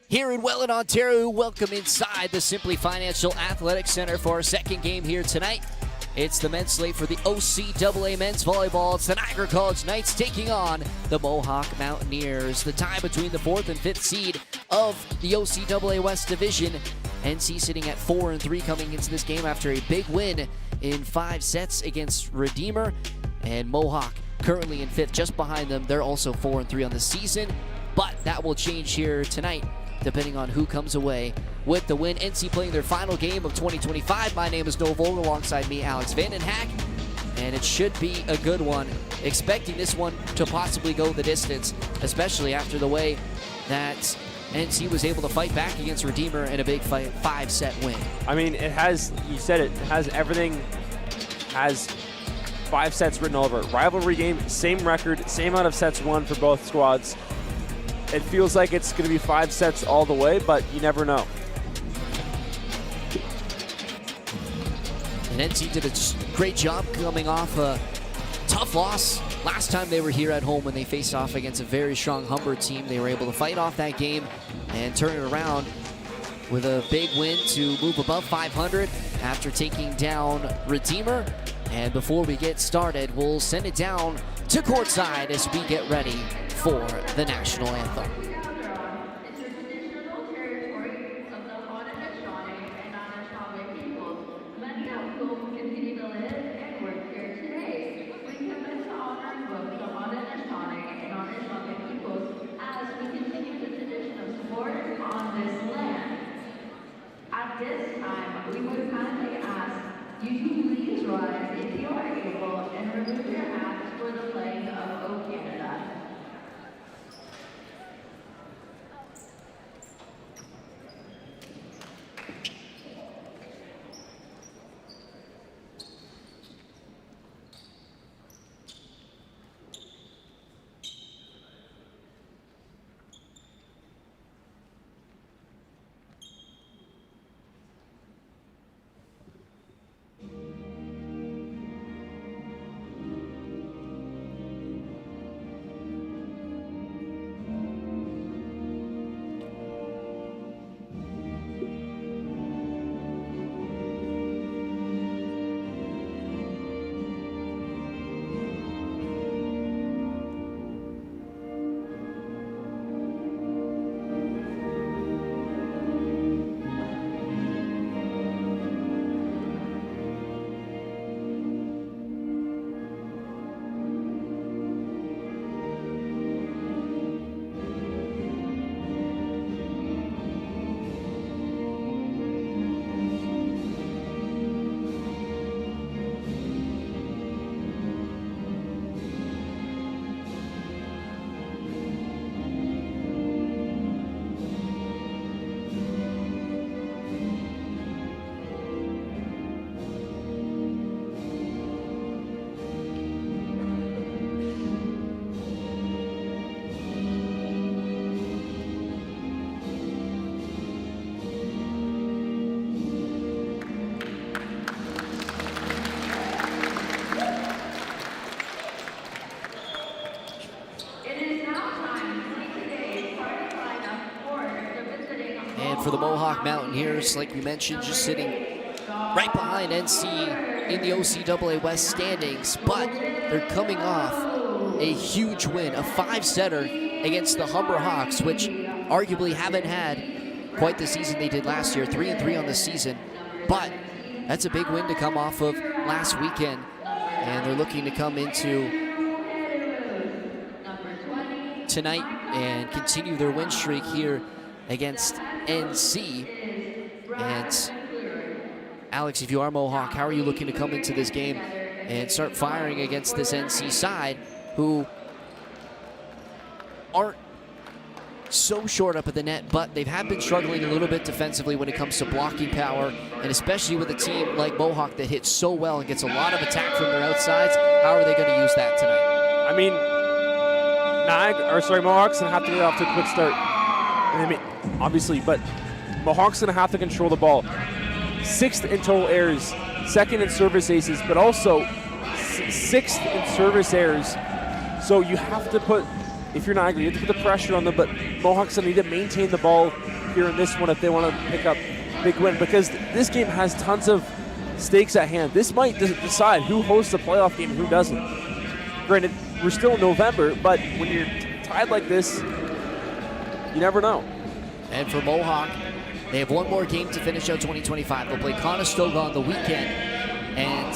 Here in Welland, Ontario, welcome inside the Simply Financial Athletic Center for our second game here tonight. It's the men's slate for the OCAA men's volleyball. It's the Niagara College Knights taking on the Mohawk Mountaineers. The tie between the 4th and 5th seed of the OCAA West Division. NC sitting at 4-3 coming into this game after a big win in 5 sets against Redeemer. And Mohawk currently in 5th, just behind them. They're also 4-3 on the season, but that will change here tonight, depending on who comes away with the win. NC playing their final game of 2025. My name is Noah Vogel, alongside me, Alex Vandenhack, and it should be a good one. Expecting this one to possibly go the distance, especially after the way that NC was able to fight back against Redeemer in a big 5-set win. I mean, it has, you said it has everything, has 5 sets written all over it. Rivalry game, same record, same amount of sets won for both squads. It feels like it's going to be 5 sets all the way, but you never know. And NC did a great job coming off a tough loss last time they were here at home when they faced off against a very strong Humber team. They were able to fight off that game and turn it around with a big win to move above 500 after taking down Redeemer. And before we get started, we'll send it down to courtside as we get ready for the national anthem. At this time, we would kindly ask you to please rise if you are able and remove your hats for the flag of O Canada. For the Mohawk Mountaineers, like we mentioned, just sitting right behind NC in the OCAA West standings, but they're coming off a huge win, a 5-setter against the Humber Hawks, which arguably haven't had quite the season they did last year, 3-3 on the season, but that's a big win to come off of last weekend, and they're looking to come into tonight and continue their win streak here against NC. And Alex, if you are Mohawk, how are you looking to come into this game and start firing against this NC side, who aren't so short up at the net, but they have been struggling a little bit defensively when it comes to blocking power, and especially with a team like Mohawk that hits so well and gets a lot of attack from their outsides? How are they going to use that tonight? I mean, Mohawk's going to have to get off to a quick start. I mean, obviously, but Mohawk's going to have to control the ball. 6th in total errors, 2nd in service aces, but also 6th in service errors. So you have to put, if you're Niagara, you have to put the pressure on them, but Mohawk's going to need to maintain the ball here in this one if they want to pick up a big win, because this game has tons of stakes at hand. This might decide who hosts the playoff game and who doesn't. Granted, we're still in November, but when you're tied like this, you never know. And for Mohawk, they have one more game to finish out 2025. They'll play Conestoga on the weekend, and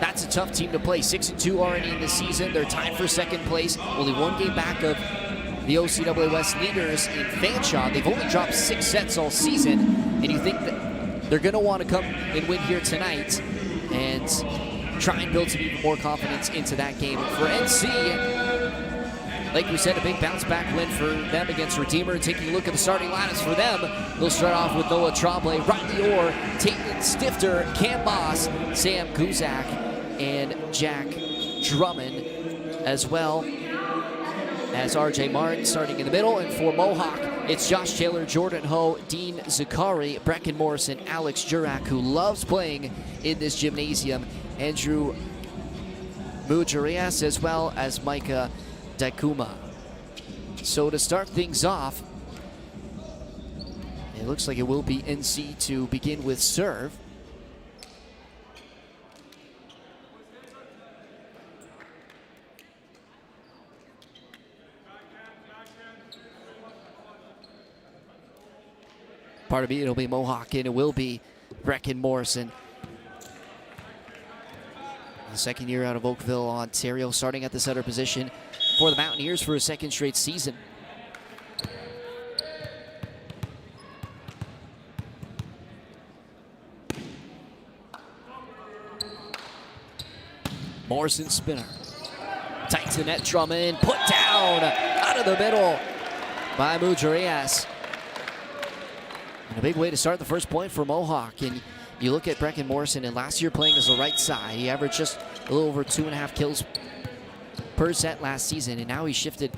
that's a tough team to play. 6-2 already in the season. They're tied for second place, only one game back of the OCAA West leaders in Fanshawe. They've only dropped 6 sets all season, and you think that they're going to want to come and win here tonight and try and build some even more confidence into that game. And for NC, like we said, a big bounce-back win for them against Redeemer. Taking a look at the starting lineups for them, they'll start off with Noah Tremblay, Riley Orr, Tayton Stifter, Cam Moss, Sam Guzak, and Jack Drummond, as well as RJ Martin starting in the middle. And for Mohawk, it's Josh Taylor, Jordan Ho, Dean Zakari, Brecken Morrison, Alex Jurak, who loves playing in this gymnasium, Andrew Mujarias, as well as Micah Dakuma. So to start things off, it looks like it will be NC to begin with serve. Pardon me, it'll be Mohawk, and it will be Brecken Morrison. The second year out of Oakville, Ontario, starting at the center position for the Mountaineers for a second straight season. Morrison spinner. Tight to net, Drummond, put down out of the middle by Mujarias. And a big way to start the first point for Mohawk. And you look at Brecken Morrison, and last year playing as the right side, he averaged just a little over 2.5 kills per set last season, and now he's shifted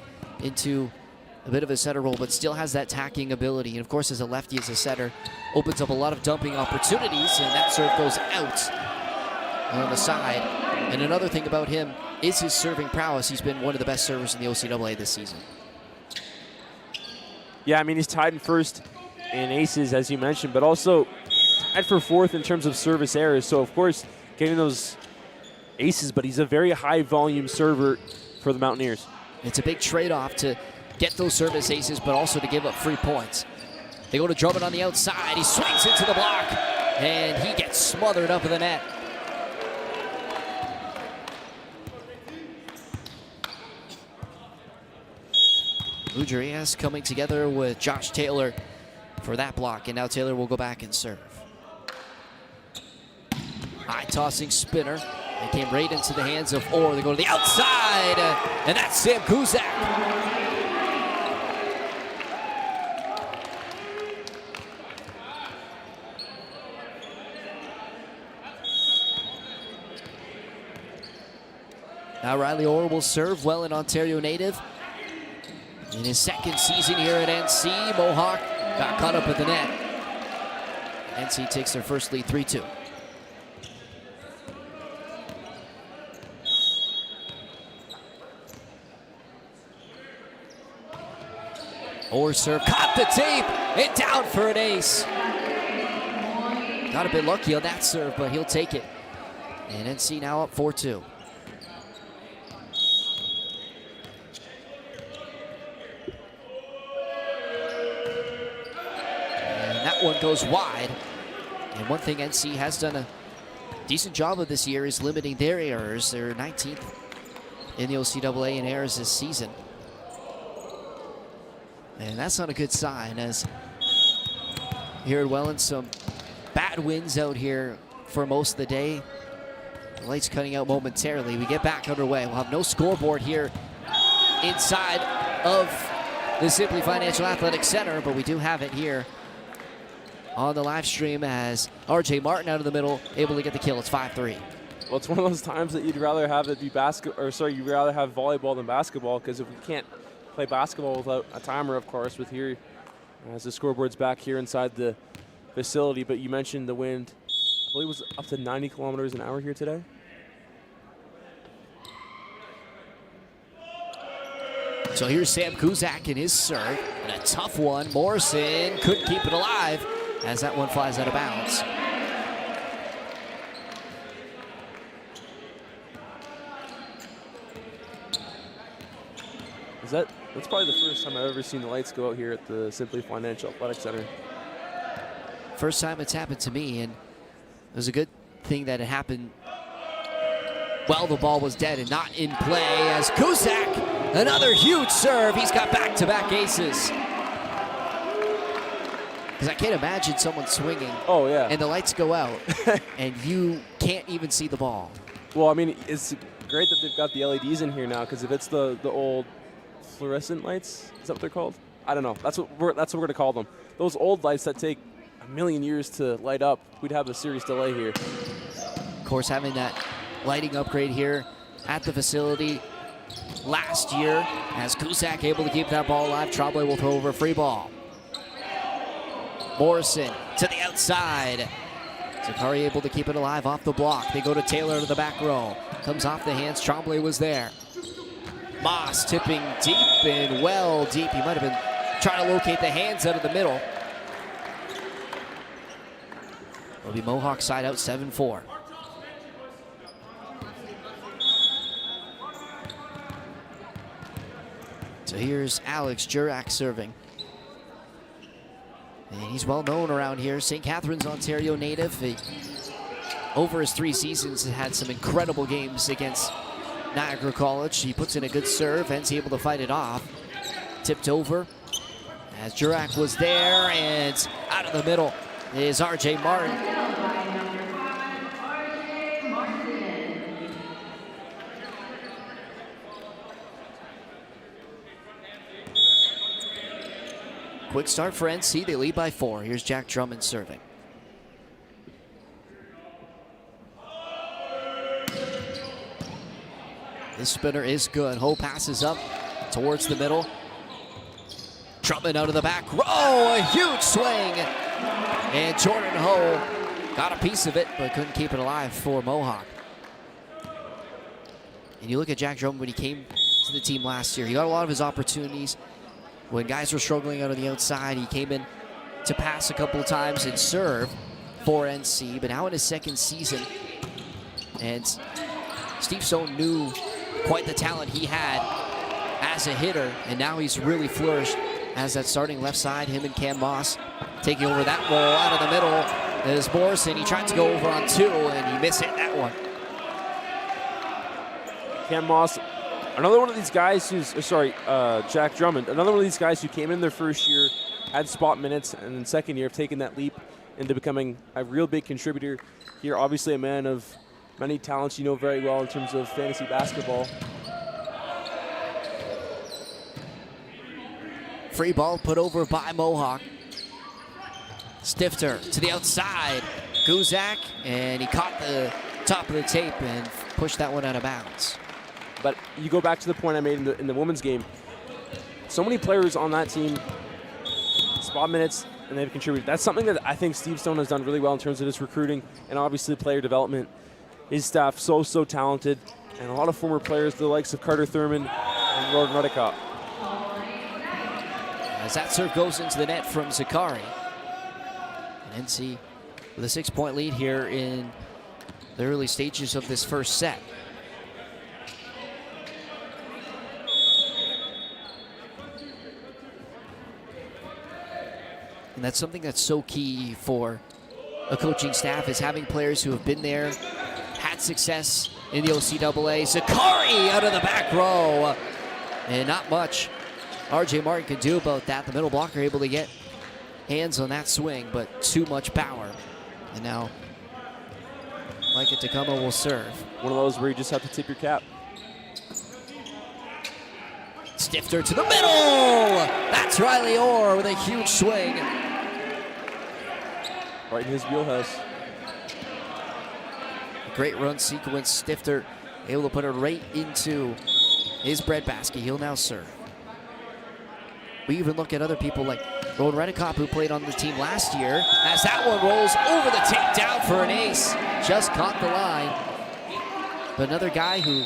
into a bit of a setter role, but still has that tacking ability. And of course, as a lefty, as a setter, opens up a lot of dumping opportunities, and that serve goes out on the side. And another thing about him is his serving prowess. He's been one of the best servers in the OCAA this season. Yeah, I mean, he's tied in first in aces, as you mentioned, but also tied for fourth in terms of service errors. So, of course, getting those aces, but he's a very high volume server for the Mountaineers. It's a big trade-off to get those service aces, but also to give up free points. They go to Drummond on the outside. He swings into the block, and he gets smothered up in the net. Mujarias coming together with Josh Taylor for that block, and now Taylor will go back and serve. High tossing spinner. It came right into the hands of Orr. They go to the outside, and that's Sam Guzak. Now Riley Orr will serve, well an Ontario native. In his second season here at NC, Mohawk got caught up at the net. NC takes their first lead, 3-2. Orr serve, caught the tape, and down for an ace. Got a bit lucky on that serve, but he'll take it. And NC now up 4-2. One goes wide, and one thing NC has done a decent job of this year is limiting their errors. They're 19th in the OCAA in errors this season, and that's not a good sign, as here at Welland, some bad winds out here for most of the day. The lights cutting out momentarily. We get back underway. We'll have no scoreboard here inside of the Simply Financial Athletic Center, but we do have it here on the live stream as RJ Martin out of the middle, able to get the kill. It's 5-3. Well, it's one of those times that you'd rather have it be you'd rather have volleyball than basketball, because if we can't play basketball without a timer, of course, with here, as the scoreboard's back here inside the facility. But you mentioned the wind, I believe it was up to 90 kilometers an hour here today. So here's Sam Kuzak in his serve, and a tough one. Morrison couldn't keep it alive as that one flies out of bounds. That's probably the first time I've ever seen the lights go out here at the Simply Financial Athletic Center. First time it's happened to me, and it was a good thing that it happened while the ball was dead and not in play, as Kuzak, another huge serve. He's got back-to-back aces. Because I can't imagine someone swinging and the lights go out and you can't even see the ball. Well, I mean, it's great that they've got the LEDs in here now, because if it's the old fluorescent lights, is that what they're called? I don't know. That's what we're going to call them. Those old lights that take a million years to light up, we'd have a serious delay here. Of course, having that lighting upgrade here at the facility last year, as Kuzak able to keep that ball alive. Tremblay will throw over a free ball. Morrison to the outside. Zakari able to keep it alive off the block. They go to Taylor to the back row. Comes off the hands. Tremblay was there. Moss tipping deep and well deep. He might have been trying to locate the hands out of the middle. It'll be Mohawk side out 7-4. So here's Alex Jurak serving. And he's well known around here. St. Catharines, Ontario native. Over his 3 seasons, has had some incredible games against Niagara College. He puts in a good serve and is able to fight it off. Tipped over as Jurak was there, and out of the middle is RJ Martin. Quick start for NC. They lead by 4. Here's Jack Drummond serving. This spinner is good. Ho passes up towards the middle. Drummond out of the back row. A huge swing. And Jordan Ho got a piece of it, but couldn't keep it alive for Mohawk. And you look at Jack Drummond when he came to the team last year. He got a lot of his opportunities. When guys were struggling out on the outside, he came in to pass a couple of times and serve for NC. But now in his 2nd season, and Steve Stone knew quite the talent he had as a hitter, and now he's really flourished as that starting left side. Him and Cam Moss taking over that role out of the middle. There's Morrison. He tried to go over on 2, and he missed it that one. Cam Moss, another one of these guys who's, Jack Drummond, another one of these guys who came in their first year, had spot minutes, and in 2nd year have taken that leap into becoming a real big contributor here. Obviously a man of many talents you know very well in terms of fantasy basketball. Free ball put over by Mohawk. Stifter to the outside. Guzak, and he caught the top of the tape and pushed that one out of bounds. But you go back to the point I made in the women's game. So many players on that team, spot minutes, and they've contributed. That's something that I think Steve Stone has done really well in terms of his recruiting and obviously player development. His staff so talented, and a lot of former players, the likes of Carter Thurman and Lord Rudicott. As that serve goes into the net from Zakari. And NC with a 6-point lead here in the early stages of this first set. And that's something that's so key for a coaching staff, is having players who have been there, had success in the OCAA. Zakari out of the back row. And not much RJ Martin can do about that. The middle blocker able to get hands on that swing, but too much power. And now Micah Tacoma will serve. One of those where you just have to tip your cap. Stifter to the middle. That's Riley Orr with a huge swing. Right in his wheelhouse. Great run sequence. Stifter able to put it right into his breadbasket. He'll now serve. We even look at other people like Rowan Redicop, who played on the team last year, as that one rolls over the tape down for an ace. Just caught the line. But another guy who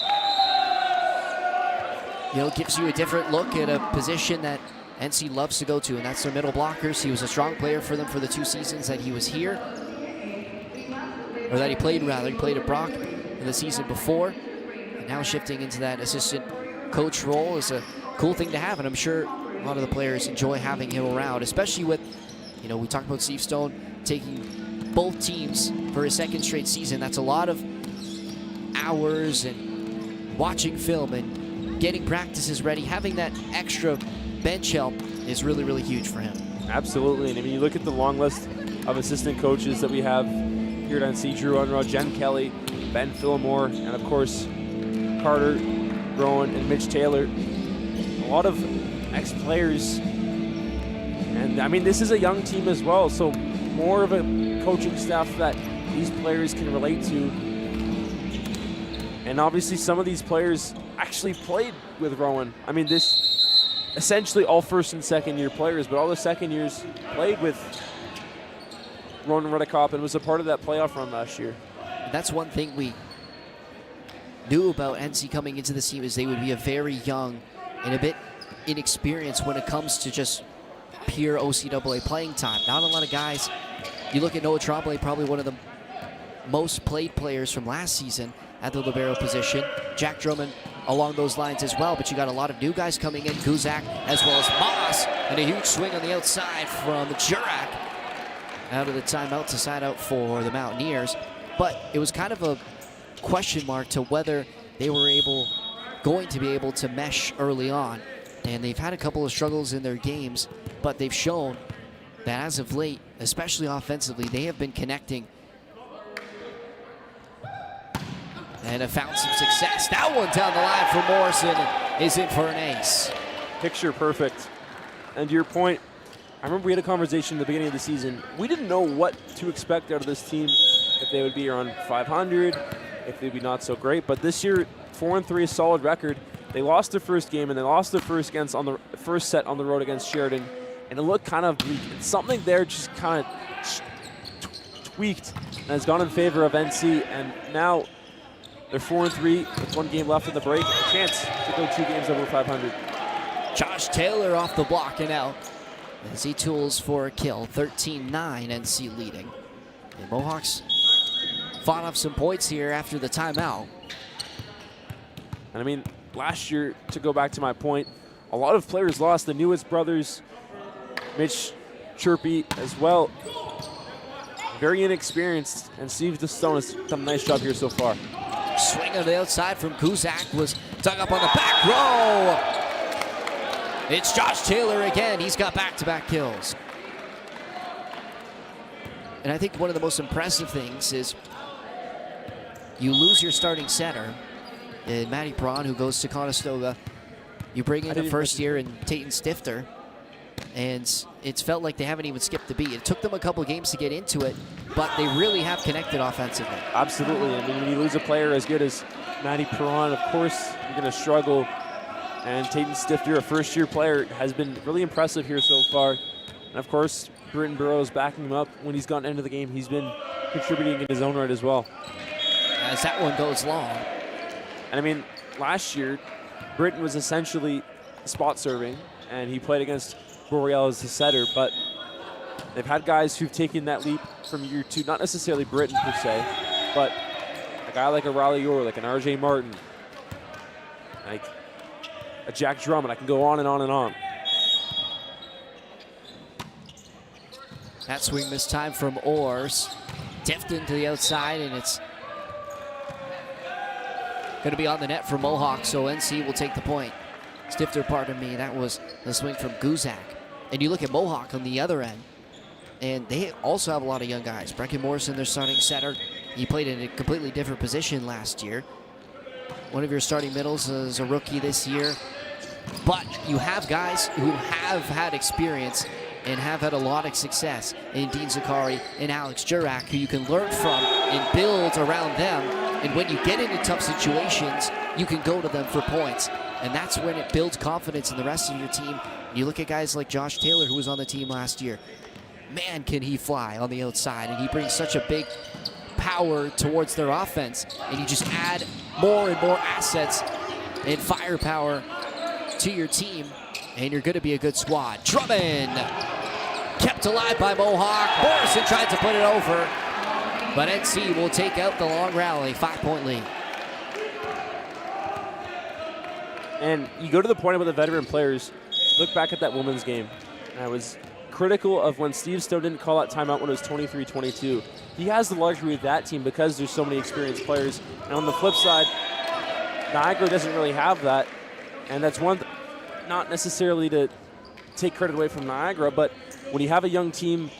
gives you a different look at a position that NC loves to go to, and that's their middle blockers. He was a strong player for them for the 2 seasons that he was here, or that he played rather. He played at Brock in the season before, and now shifting into that assistant coach role is a cool thing to have, and I'm sure a lot of the players enjoy having him around, especially with, we talked about Steve Stone taking both teams for his 2nd straight season. That's a lot of hours and watching film and getting practices ready. Having that extra bench help is really, really huge for him. Absolutely, and I mean, you look at the long list of assistant coaches that we have here at NC: Drew Unruh, Jen Kelly, Ben Fillmore, and of course Carter, Rowan, and Mitch Taylor. A lot of ex-players, and I mean, this is a young team as well, so more of a coaching staff that these players can relate to. And obviously some of these players actually played with Rowan. I mean, this essentially all 1st and 2nd year players, but all the 2nd years played with Rowan Rudikop and was a part of that playoff run last year. That's one thing we knew about NC coming into this team, is they would be a very young and a bit inexperienced when it comes to just pure OCAA playing time. Not a lot of guys. You look at Noah Tremblay, probably one of the most played players from last season at the libero position. Jack Drummond along those lines as well, but you got a lot of new guys coming in, Guzak as well as Moss, and a huge swing on the outside from Jurak out of the timeout to side out for the Mountaineers. But it was kind of a question mark to whether they were going to be able to mesh early on, and they've had a couple of struggles in their games, but they've shown that as of late, especially offensively, they have been connecting and have found some success. That one down the line for Morrison is in for an ace. Picture perfect. And to your point, I remember we had a conversation at the beginning of the season. We didn't know what to expect out of this team, if they would be around 500, if they'd be not so great. But this year, 4-3, a solid record. They lost their first game, and they lost their first set on the road against Sheridan, and it looked kind of bleak. Something there just kind of tweaked and has gone in favor of NC, and now they're 4-3 with 1 game left in the break, a chance to go 2 games over 500. Josh Taylor off the block and out as he tools for a kill. 13-9, NC leading. The Mohawks fought off some points here after the timeout. And I mean, last year, to go back to my point, a lot of players lost. The Newitz brothers, Mitch Chirpy as well. Very inexperienced, and Steve Stone has done a nice job here so far. Swing on the outside from Guzak was dug up on the back row. It's Josh Taylor again. He's got back-to-back kills. And I think one of the most impressive things is you lose your starting center, Matty Braun, who goes to Conestoga. You bring in a first year in Tayton Stifter, and it's felt like they haven't even skipped the beat. It took them a couple of games to get into it, but they really have connected offensively. Absolutely. I mean, when you lose a player as good as Matty Braun, of course, you're going to struggle. And Tayton Stifter, a first-year player, has been really impressive here so far. And, of course, Britton Burrows backing him up. When he's gotten into the game, he's been contributing in his own right as well. As that one goes long. And, I mean, last year, Britton was essentially spot serving, and he played against Boreal as the setter. But they've had guys who've taken that leap from year 2, not necessarily Britton per se, but a guy like a Riley Orr, like an RJ Martin, like a Jack Drummond. I can go on and on and on. That swing this time from Orrs. Tifton to the outside, and it's going to be on the net for Mohawk, so NC will take the point. Stifter, pardon me, that was the swing from Guzak. And you look at Mohawk on the other end, and they also have a lot of young guys. Breckin Morrison, their starting setter. He played in a completely different position last year. One of your starting middles is a rookie this year. But you have guys who have had experience and have had a lot of success in Dean Zakari and Alex Jurak, who you can learn from and build around them. And when you get into tough situations, you can go to them for points. And that's when it builds confidence in the rest of your team. You look at guys like Josh Taylor, who was on the team last year. Man, can he fly on the outside, and he brings such a big power towards their offense. And you just add more and more assets and firepower to your team, and you're going to be a good squad. Drummond kept alive by Mohawk. Morrison tried to put it over, but NC will take out the long rally. 5-point lead. And you go to the point about the veteran players. Look back at that women's game. I was critical of when Steve Stone didn't call that timeout when it was 23-22. He has the luxury with that team because there's so many experienced players. And on the flip side, Niagara doesn't really have that. And that's not necessarily to take credit away from Niagara, but when you have a young team,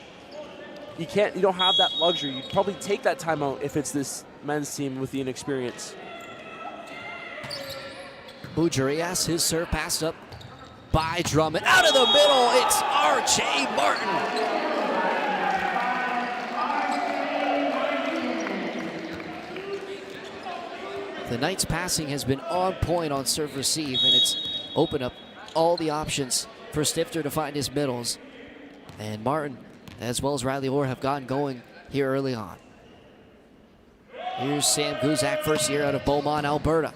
you don't have that luxury. You'd probably take that timeout if it's this men's team with the inexperience. Boudreas, his serve passed up by Drummond. Out of the middle, it's R.J. Martin. The Knights' passing has been on point on serve receive, and it's opened up all the options for Stifter to find his middles. And Martin, as well as Riley Orr, have gotten going here early on. Here's Sam Guzak, first year out of Beaumont, Alberta.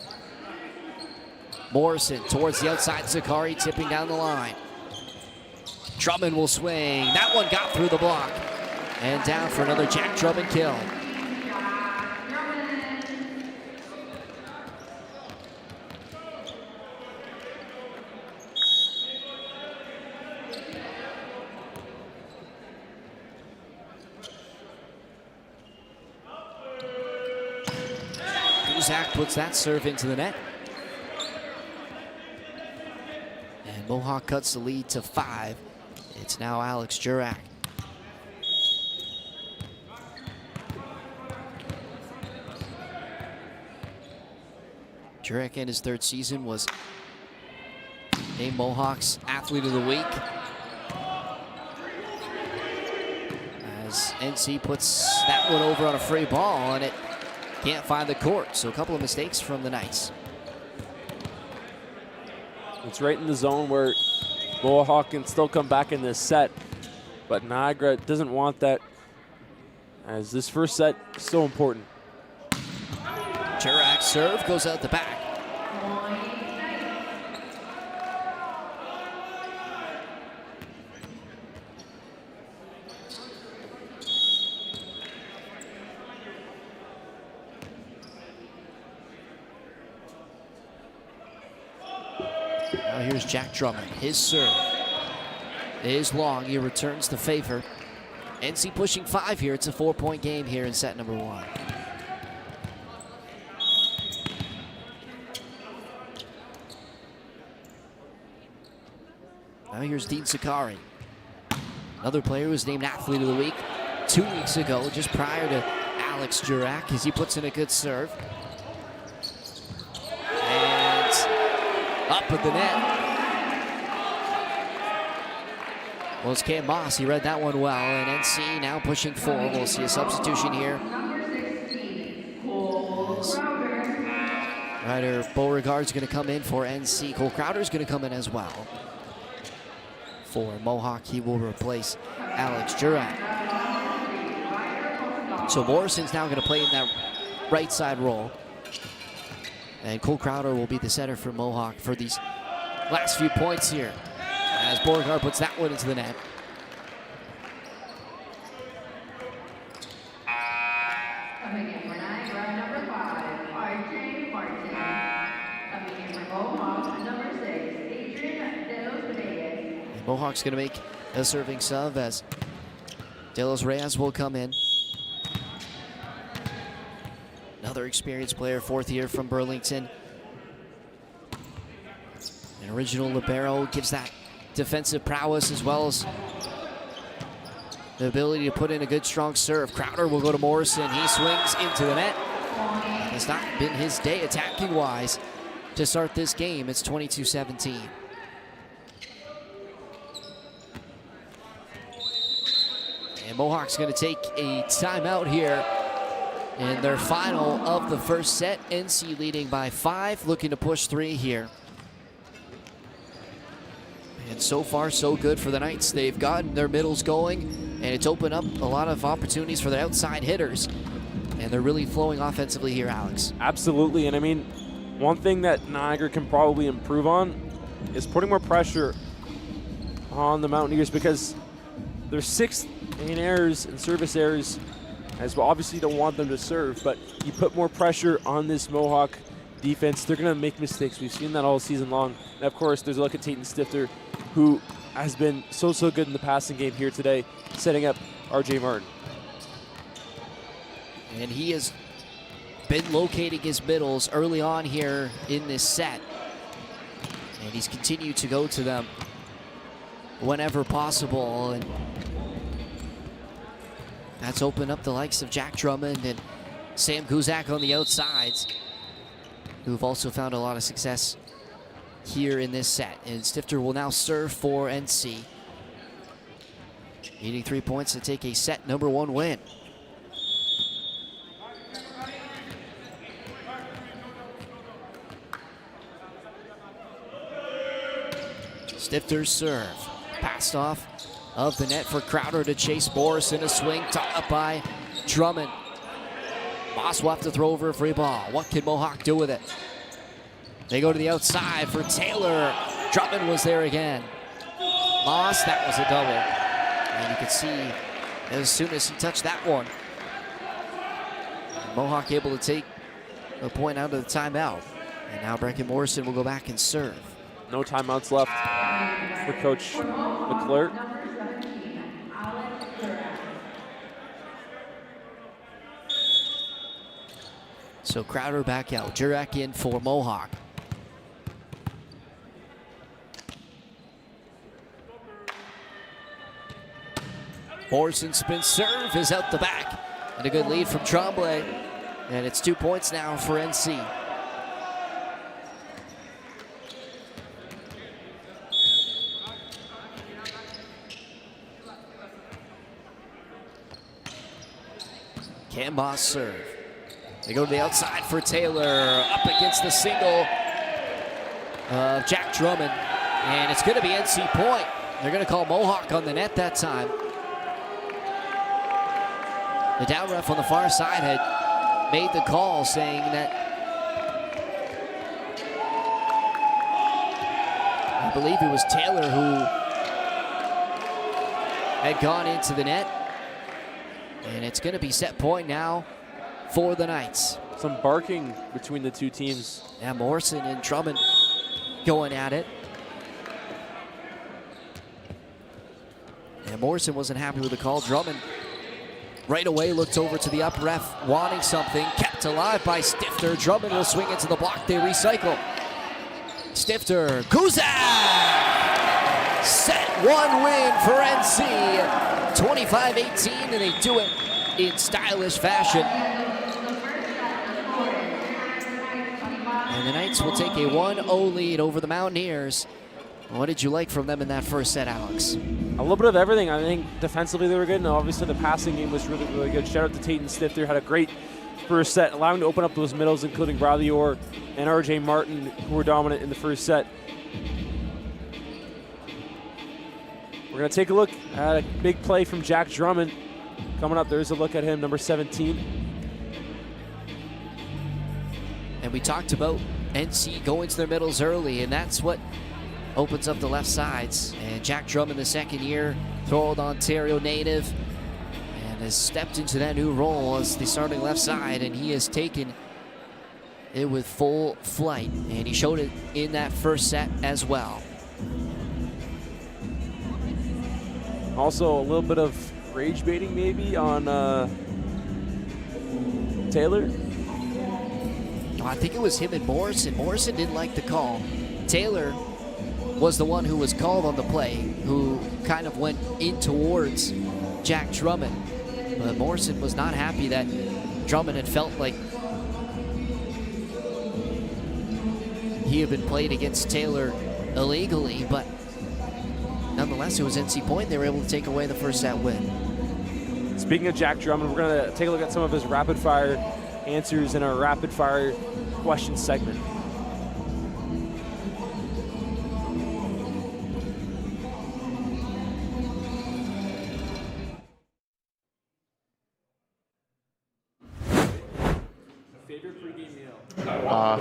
Morrison towards the outside, Zakari tipping down the line. Drummond will swing. That one got through the block. And down for another Jack Drummond kill. Guzak puts that serve into the net. And Mohawk cuts the lead to 5. It's now Alex Jurak. Jurak in his 3rd season was named Mohawk's Athlete of the Week. As NC puts that one over on a free ball, and it can't find the court. So a couple of mistakes from the Knights. It's right in the zone where Mohawk can still come back in this set, but Niagara doesn't want that, as this first set is so important. Jurak serve goes out the back. Now here's Jack Drummond. His serve is long. He returns the favor. NC pushing 5 here. It's a 4-point game here in set number 1. Now here's Dean Sakari. Another player who was named Athlete of the Week 2 weeks ago, just prior to Alex Jurak, as he puts in a good serve. And up at the net. Well, it's Cam Moss. He read that one well, and NC now pushing 4. We'll see a substitution here. Ryder Beauregard's going to come in for NC. Cole Crowder's going to come in as well. For Mohawk, he will replace Alex Jurak. So Morrison's now going to play in that right side role. And Cole Crowder will be the center for Mohawk for these last few points here, as Beauregard puts that one into the net. Coming in for Niagara, number 5, R.J. Martin. Coming in for Mohawk, number 6, Adrian De Los Reyes. And Mohawk's going to make a serving sub as De Los Reyes will come in. Another experienced player, 4th year from Burlington. An original libero, gives that defensive prowess as well as the ability to put in a good strong serve. Crowder will go to Morrison. He swings into the net. It's not been his day attacking wise to start this game. It's 22-17. And Mohawk's going to take a timeout here in their final of the first set. NC leading by 5, looking to push 3 here. And so far, so good for the Knights. They've gotten their middles going, and it's opened up a lot of opportunities for their outside hitters. And they're really flowing offensively here, Alex. Absolutely, and I mean, one thing that Niagara can probably improve on is putting more pressure on the Mountaineers because they're 6th in errors and service errors, as well. Obviously you don't want them to serve, but you put more pressure on this Mohawk defense, they're going to make mistakes. We've seen that all season long. And of course, there's a look at Tatum Stifter, who has been so good in the passing game here today, setting up RJ Martin. And he has been locating his middles early on here in this set. And he's continued to go to them whenever possible. And that's opened up the likes of Jack Drummond and Sam Guzak on the outsides, who've also found a lot of success here in this set. And Stifter will now serve for NC, needing 3 points to take a set number 1 win. Stifter's serve, passed off of the net for Crowder to chase Morrison. A swing, top up by Drummond. Moss will have to throw over a free ball. What can Mohawk do with it? They go to the outside for Taylor. Drummond was there again. Moss, that was a double. And you can see as soon as he touched that one, Mohawk able to take a point out of the timeout. And now Brecken Morrison will go back and serve. No timeouts left for Coach McClure. So Crowder back out, Jurek in for Mohawk. Morrison spin serve is out the back. And a good lead from Tremblay. And it's 2 points now for NC. Cam Moss serve. They go to the outside for Taylor, up against the single of Jack Drummond. And it's going to be NC point. They're going to call Mohawk on the net that time. The down ref on the far side had made the call saying that I believe it was Taylor who had gone into the net. And it's going to be set point now for the Knights. Some barking between the two teams. Yeah, Morrison and Drummond going at it. And Morrison wasn't happy with the call. Drummond right away looked over to the up ref, wanting something. Kept alive by Stifter. Drummond will swing into the block. They recycle. Stifter, Guzak! Set 1 win for NC. 25-18, and they do it in stylish fashion. And the Knights will take a 1-0 lead over the Mountaineers. What did you like from them in that first set, Alex? A little bit of everything. I think defensively they were good, and obviously the passing game was really good. Shout out to Tatum Stifter, had a great first set, allowing to open up those middles, including Bradley Orr and RJ Martin, who were dominant in the first set. We're going to take a look at a big play from Jack Drummond. Coming up, there's a look at him, number 17. And we talked about NC going to their middles early, and that's what opens up the left sides. And Jack Drummond, the second year, Thorold, Ontario native, and has stepped into that new role as the starting left side, and he has taken it with full flight. And he showed it in that first set as well. Also, a little bit of rage baiting maybe on Taylor. Oh, I think it was him and Morrison. Morrison didn't like the call. Taylor was the one who was called on the play, who kind of went in towards Jack Drummond. But Morrison was not happy that Drummond had felt like he had been played against Taylor illegally, but nonetheless, it was NC point. They were able to take away the first set win. Speaking of Jack Drummond, we're going to take a look at some of his rapid fire answers in our rapid fire question segment. Favorite pregame meal?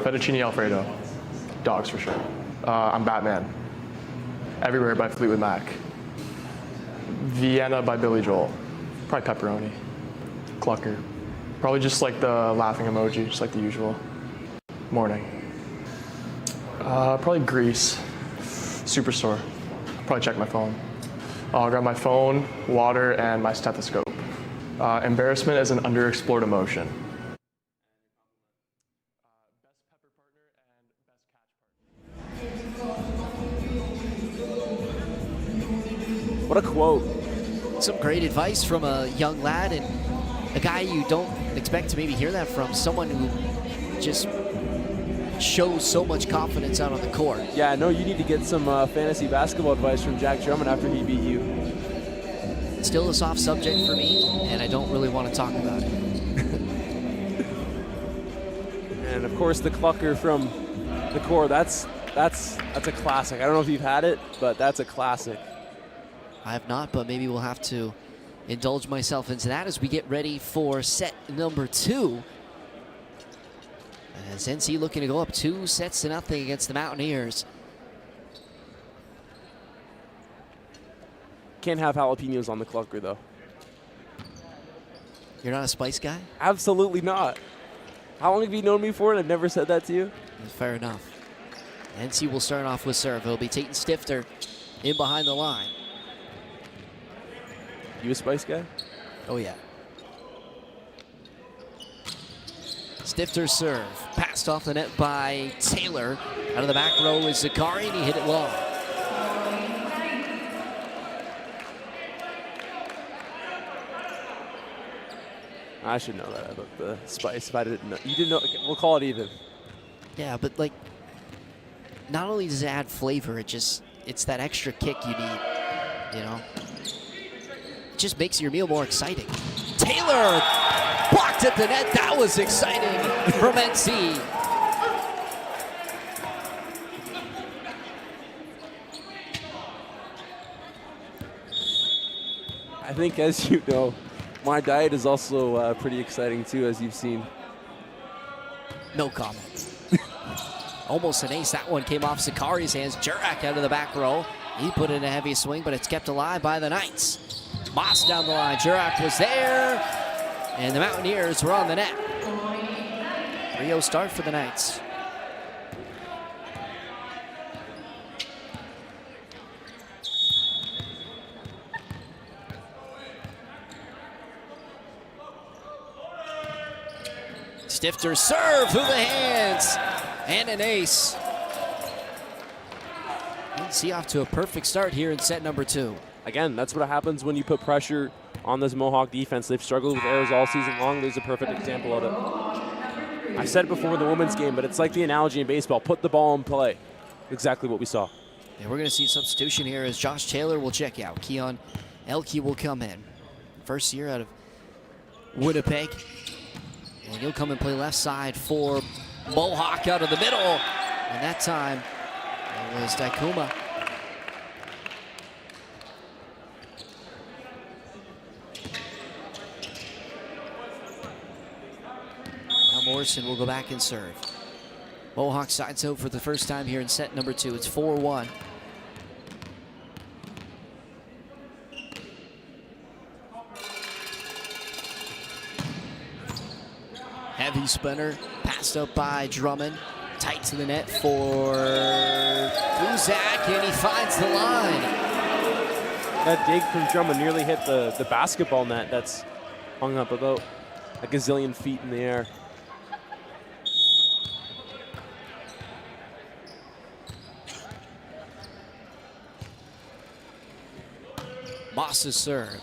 Fettuccine Alfredo. Dogs for sure. I'm Batman. Everywhere by Fleetwood Mac. Vienna by Billy Joel. Probably Pepperoni. Clucker. Probably just like the laughing emoji, just like the usual. Morning. Probably Grease. Superstore. Probably check my phone. I'll grab my phone, water, and my stethoscope. Embarrassment is an underexplored emotion. What a quote. Some great advice from a young lad and a guy you don't expect to maybe hear that from. Someone who just shows so much confidence out on the court. Yeah, I know you need to get some fantasy basketball advice from Jack Drummond after he beat you. Still a soft subject for me, and I don't really want to talk about it. And of course, the clucker from the core. That's a classic. I don't know if you've had it, but that's a classic. I have not, but maybe we'll have to indulge myself into that as we get ready for set number 2. As NC looking to go up 2-0 against the Mountaineers. Can't have jalapenos on the clucker, though. You're not a spice guy? Absolutely not. How long have you known me for and I've never said that to you? Fair enough. NC will start off with serve. It'll be Tatum Stifter in behind the line. You a spice guy? Oh, yeah. Stifter serve. Passed off the net by Taylor. Out of the back row is Zakari, and he hit it long. I should know that about the spice if I didn't know. You didn't know. Okay, we'll call it even. Yeah, but like, not only does it add flavor, it's that extra kick you need, you know? It just makes your meal more exciting. Taylor blocked at the net. That was exciting from NC. I think, as you know, my diet is also pretty exciting too, as you've seen. No comment. Almost an ace. That one came off Zakari's hands. Jurak out of the back row. He put in a heavy swing, but it's kept alive by the Knights. Moss down the line. Jurak was there, and the Mountaineers were on the net. 3-0 start for the Knights. Stifter serve through the hands, and an ace. NC off to a perfect start here in set number 2. Again, that's what happens when you put pressure on this Mohawk defense. They've struggled with errors all season long. There's a perfect example of it. I said it before the women's game, but it's like the analogy in baseball. Put the ball in play. Exactly what we saw. And we're going to see a substitution here as Josh Taylor will check out. Keon Elke will come in. First year out of Winnipeg. And he'll come and play left side for Mohawk out of the middle. And that time, it was Daikuma. Now Morrison will go back and serve. Mohawk sides out for the first time here in set number 2. It's 4-1. Heavy spinner, passed up by Drummond. Tight to the net for Buzak, and he finds the line. That dig from Drummond nearly hit the basketball net that's hung up about a gazillion feet in the air. Moss's serve.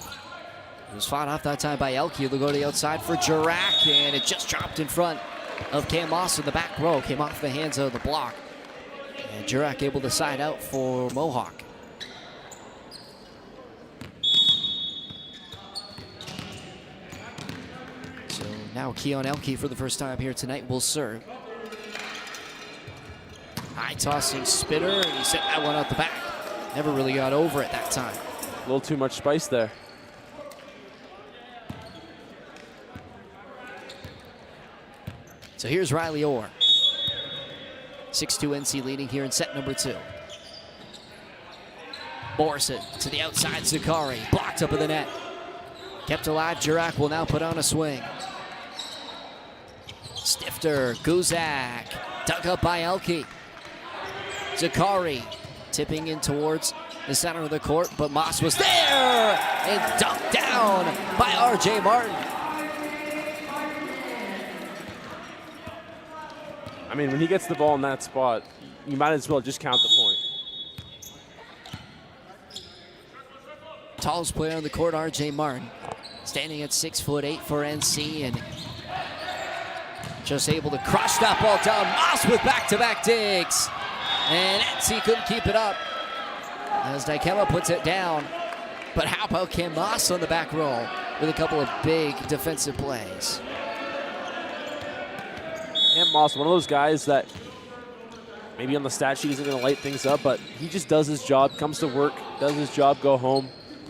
It was fought off that time by Elke. They'll go to the outside for Jurak, and it just dropped in front of Cam Moss in the back row. Came off the hands of the block. And Jurak able to side out for Mohawk. So now Keon Elke for the first time here tonight will serve. High tossing spinner, and he sent that one out the back. Never really got over it that time. A little too much spice there. So here's Riley Orr. 6-2 NC leading here in set number 2. Morrison to the outside, Zakari, blocked up in the net. Kept alive, Jurak will now put on a swing. Stifter, Guzak, dug up by Elke. Zakari tipping in towards the center of the court, but Moss was there and dunked down by RJ Martin. I mean, when he gets the ball in that spot, you might as well just count the point. Tallest player on the court, RJ Martin, standing at 6'8" for NC, and just able to crush that ball down. Moss with back-to-back digs, and NC couldn't keep it up as Dykema puts it down. But how about Cam Moss on the back roll with a couple of big defensive plays? Cam Moss, one of those guys that maybe on the stat sheet isn't going to light things up, but he just does his job, comes to work, does his job, go home,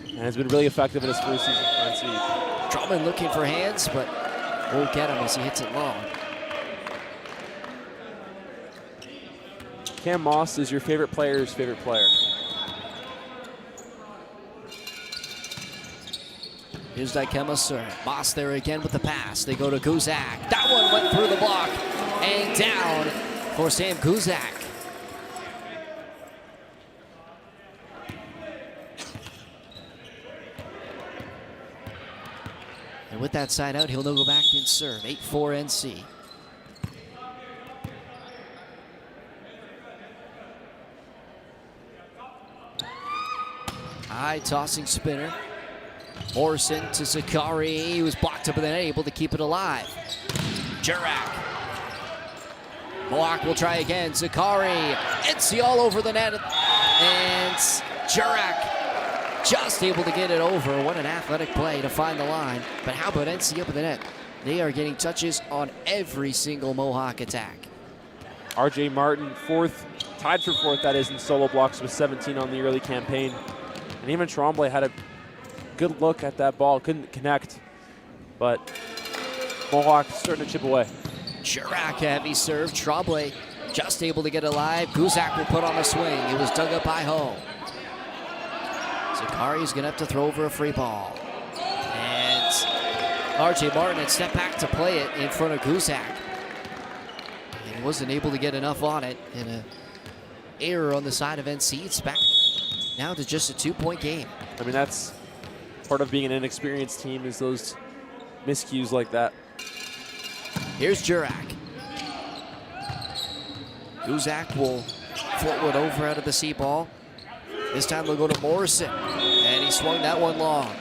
and has been really effective in his first season for NC. Drummond looking for hands, but won't get him as he hits it long. Cam Moss is your favorite player's favorite player. Here's Dykema serve. Moss there again with the pass. They go to Guzak. That one went through the block and down for Sam Guzak. And with that side out, he'll now go back and serve. 8-4 NC. High tossing spinner. Morrison to Zakari. He was blocked up and then able to keep it alive. Jurak. Mohawk will try again. Zakari. NC all over the net. And Jurak just able to get it over. What an athletic play to find the line. But how about NC up in the net? They are getting touches on every single Mohawk attack. RJ Martin, tied for fourth, that is, in solo blocks with 17 on the early campaign. And even Tremblay had a good look at that ball, couldn't connect. But Mohawk starting to chip away. Jurak, heavy serve. Tremblay just able to get alive. Guzak will put on a swing. It was dug up by Ho. Zakari's going to have to throw over a free ball. And RJ Martin had stepped back to play it in front of Guzak. And wasn't able to get enough on it. And an error on the side of NC. It's back now to just a 2-point game. I mean, that's part of being an inexperienced team, is those miscues like that. Here's Jurak. Guzak will float one over out of the C ball. This time they'll go to Morrison, and he swung that one long.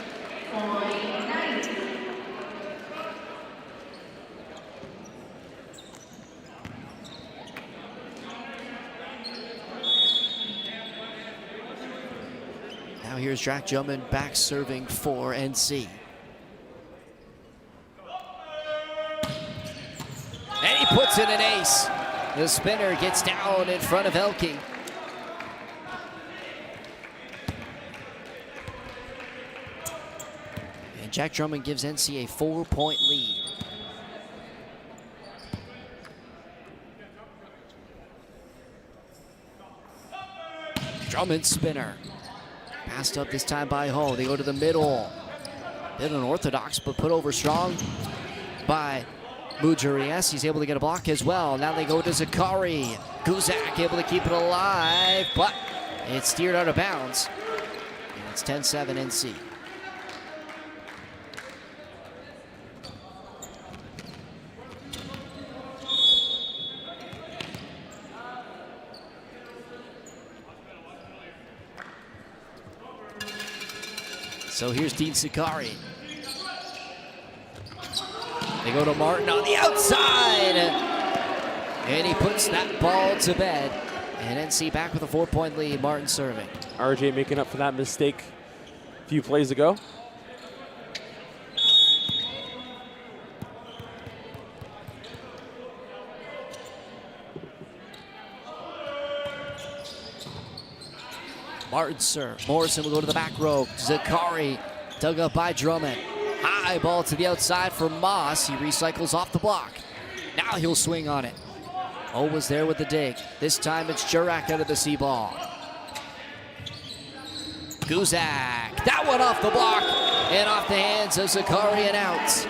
Now here's Jack Drummond back serving for NC. And he puts in an ace. The spinner gets down in front of Elke. And Jack Drummond gives NC a 4-point lead. Drummond spinner. Passed up this time by Ho. They go to the middle. Bit unorthodox, but put over strong by Mujarias. He's able to get a block as well. Now they go to Zakari. Guzak able to keep it alive, but it's steered out of bounds. And it's 10-7 NC. So here's Dean Zakari. They go to Martin on the outside. And he puts that ball to bed. And NC back with a 4-point lead. Martin serving. RJ making up for that mistake a few plays ago. Martin serve. Morrison will go to the back row. Zakari dug up by Drummond. High ball to the outside for Moss. He recycles off the block. Now he'll swing on it. O was there with the dig. This time it's Jurak out of the C ball. Guzak, that one off the block and off the hands of Zakari and out.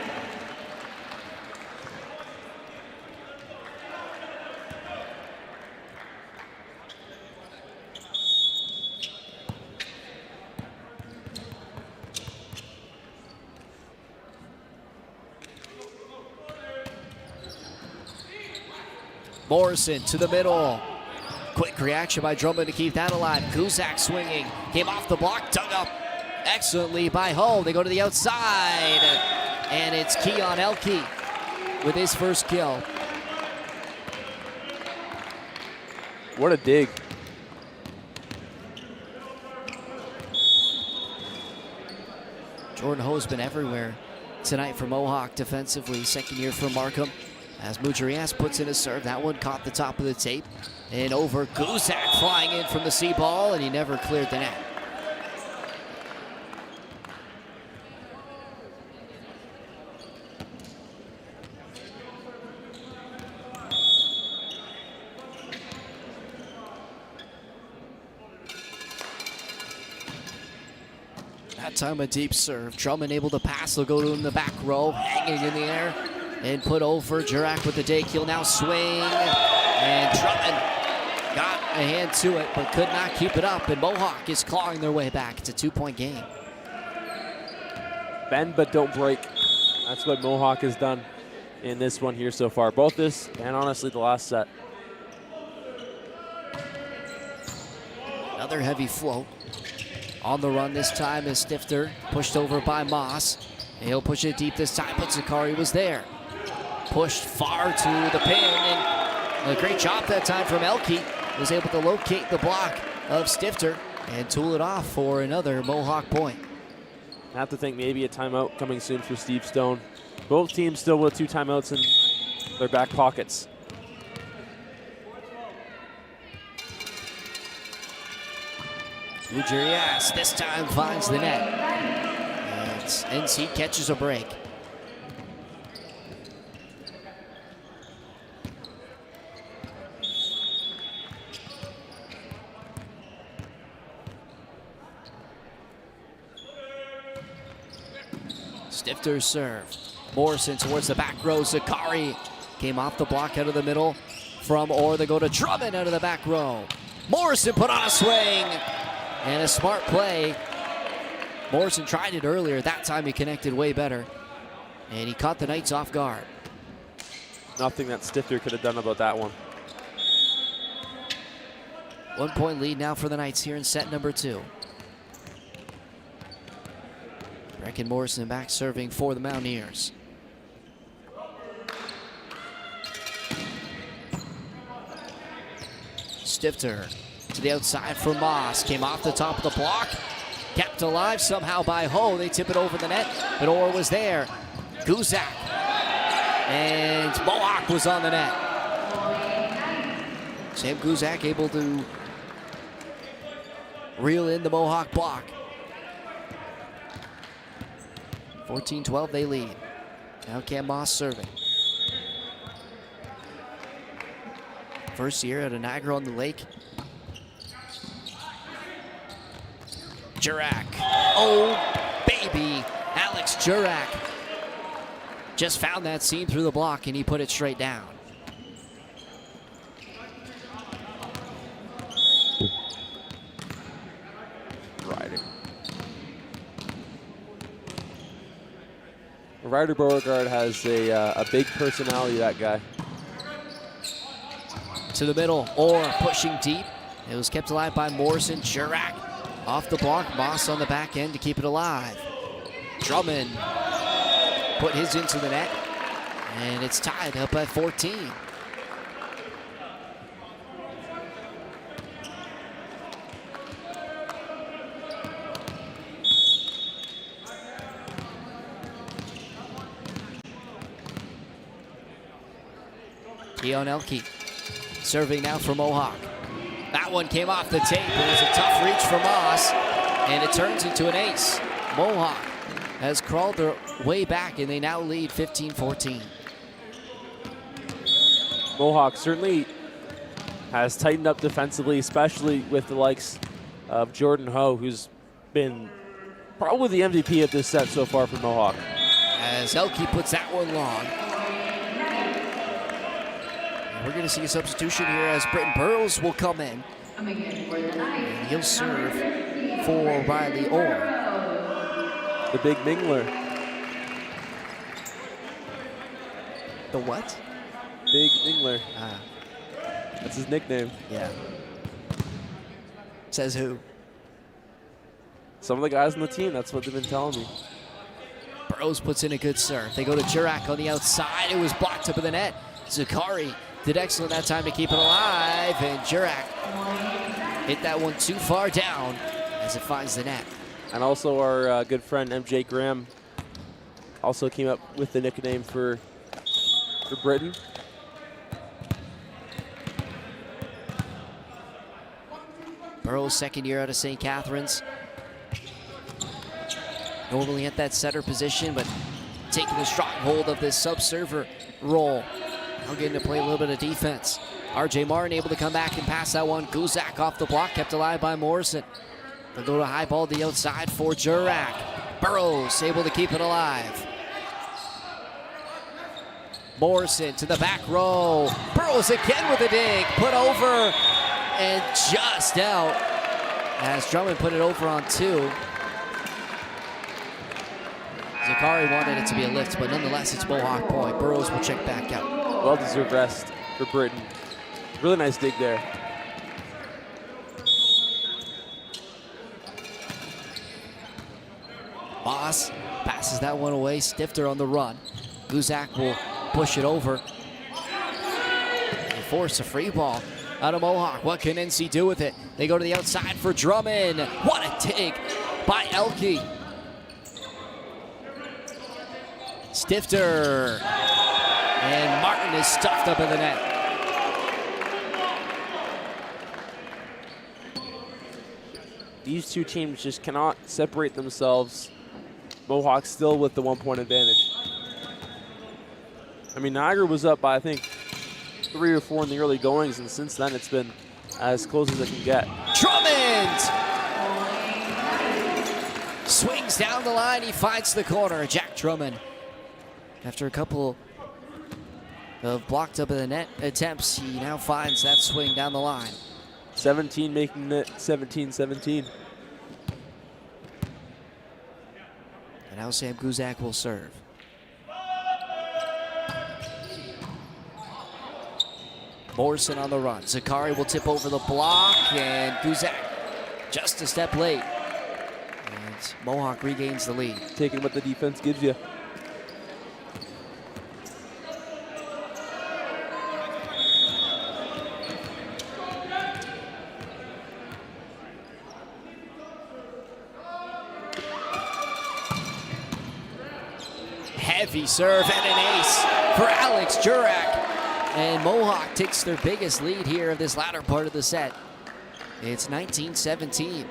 Morrison to the middle. Quick reaction by Drummond to keep that alive. Guzak swinging. Came off the block, dug up excellently by Hull. They go to the outside. And it's Keon Elke with his first kill. What a dig. Jordan Ho's been everywhere tonight for Mohawk defensively. Second year for Markham. As Mujarias puts in a serve, that one caught the top of the tape. And over Guzak flying in from the C ball, and he never cleared the net. That time a deep serve. Drummond able to pass. They'll go to him in the back row, hanging in the air. And put over. Jurak with the dig. He'll now swing. And Drummond got a hand to it, but could not keep it up. And Mohawk is clawing their way back. It's a 2-point game. Bend but don't break. That's what Mohawk has done in this one here so far. Both this and honestly the last set. Another heavy float. On the run this time is Stifter. Pushed over by Moss. And he'll push it deep this time, but Zakari was there. Pushed far to the pin, and a great job that time from Elke. Was able to locate the block of Stifter and tool it off for another Mohawk point. I have to think maybe a timeout coming soon for Steve Stone. Both teams still with 2 timeouts in their back pockets. Ujarias this time finds the net. And NC catches a break. Stifter's serve. Morrison towards the back row. Zakari came off the block out of the middle from Orr. They go to Drummond out of the back row. Morrison put on a swing and a smart play. Morrison tried it earlier. That time he connected way better. And he caught the Knights off guard. Nothing that Stifter could have done about that one. 1-point lead now for the Knights here in set number 2. Brecken Morrison back serving for the Mountaineers. Stifter to the outside for Moss. Came off the top of the block. Kept alive somehow by Ho. They tip it over the net, but Orr was there. Guzak. And Mohawk was on the net. Sam Guzak able to reel in the Mohawk block. 14-12, they lead. Now Cam Moss serving. First year at a Niagara on the Lake. Jurak. Oh, baby. Alex Jurak just found that seam through the block, and he put it straight down. Ryder Beauregard has a big personality, that guy. To the middle, Orr pushing deep. It was kept alive by Morrison. Jurak off the block. Moss on the back end to keep it alive. Drummond put his into the net. And it's tied up at 14. Keon Elke serving now for Mohawk. That one came off the tape. It was a tough reach for Moss, and it turns into an ace. Mohawk has crawled their way back, and they now lead 15-14. Mohawk certainly has tightened up defensively, especially with the likes of Jordan Ho, who's been probably the MVP of this set so far for Mohawk. As Elke puts that one long. And we're going to see a substitution here as Britton Burrows will come in. And he'll serve for Riley Orr. The big mingler. The what? Big mingler. Ah, That's his nickname. yeah. Says who? Some of the guys on the team, that's what they've been telling me. Burrows puts in a good serve. They go to Jurak on the outside. It was blocked up in the net. Zakari did excellent that time to keep it alive, and Jurak hit that one too far down as it finds the net. And also our good friend MJ Graham also came up with the nickname for Britain. Burrows, second year out of St. Catharines. Normally at that setter position, but taking the stronghold of this sub-server role. Now getting to play a little bit of defense. RJ Martin able to come back and pass that one. Guzak off the block, kept alive by Morrison. They'll go to high ball to the outside for Jurak. Burrows able to keep it alive. Morrison to the back row. Burrows again with a dig. Put over and just out as Drummond put it over on two. Zakari wanted it to be a lift, but nonetheless it's Mohawk point. Burrows will check back out. Well-deserved rest for Britain. Really nice dig there. Moss passes that one away. Stifter on the run. Guzak will push it over. They force a free ball out of Mohawk. What can NC do with it? They go to the outside for Drummond. What a dig by Elke. Stifter. And Martin is stuffed up in the net. These two teams just cannot separate themselves. Mohawk still with the 1 point advantage. I mean, Niagara was up by, I think, 3 or 4 in the early goings, and since then it's been as close as it can get. Drummond! Swings down the line, he finds the corner. Jack Drummond, after a couple of blocked up in the net attempts, he now finds that swing down the line. 17 making it 17-17. And now Sam Guzak will serve. Morrison on the run. Zakari will tip over the block, and Guzak just a step late. And Mohawk regains the lead. Taking what the defense gives you. Heavy serve and an ace for Alex Jurak. And Mohawk takes their biggest lead here of this latter part of the set. It's 19-17.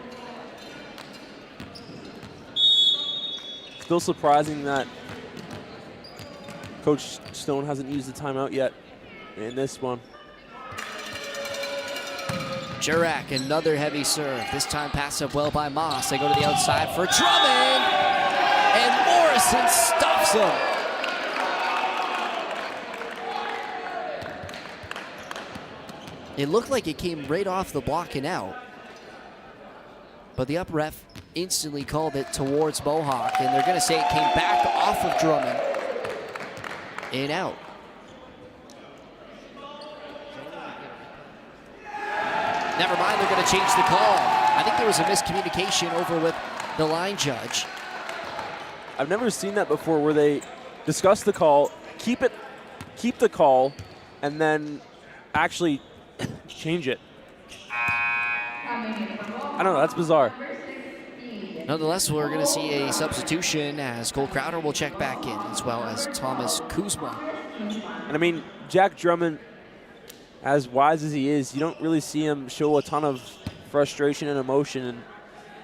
Still surprising that Coach Stone hasn't used the timeout yet in this one. Jurak, another heavy serve. This time passed up well by Moss. They go to the outside for Drummond. And Morrison stuffs him. It looked like it came right off the block and out. But the up ref instantly called it towards Mohawk, and they're going to say it came back off of Drummond and out. Never mind, they're going to change the call. I think there was a miscommunication over with the line judge. I've never seen that before where they discuss the call, keep the call, and then actually change it. I don't know, that's bizarre. Nonetheless, we're going to see a substitution as Cole Crowder will check back in, as well as Thomas Kuzma. And I mean, Jack Drummond, as wise as he is, you don't really see him show a ton of frustration and emotion, and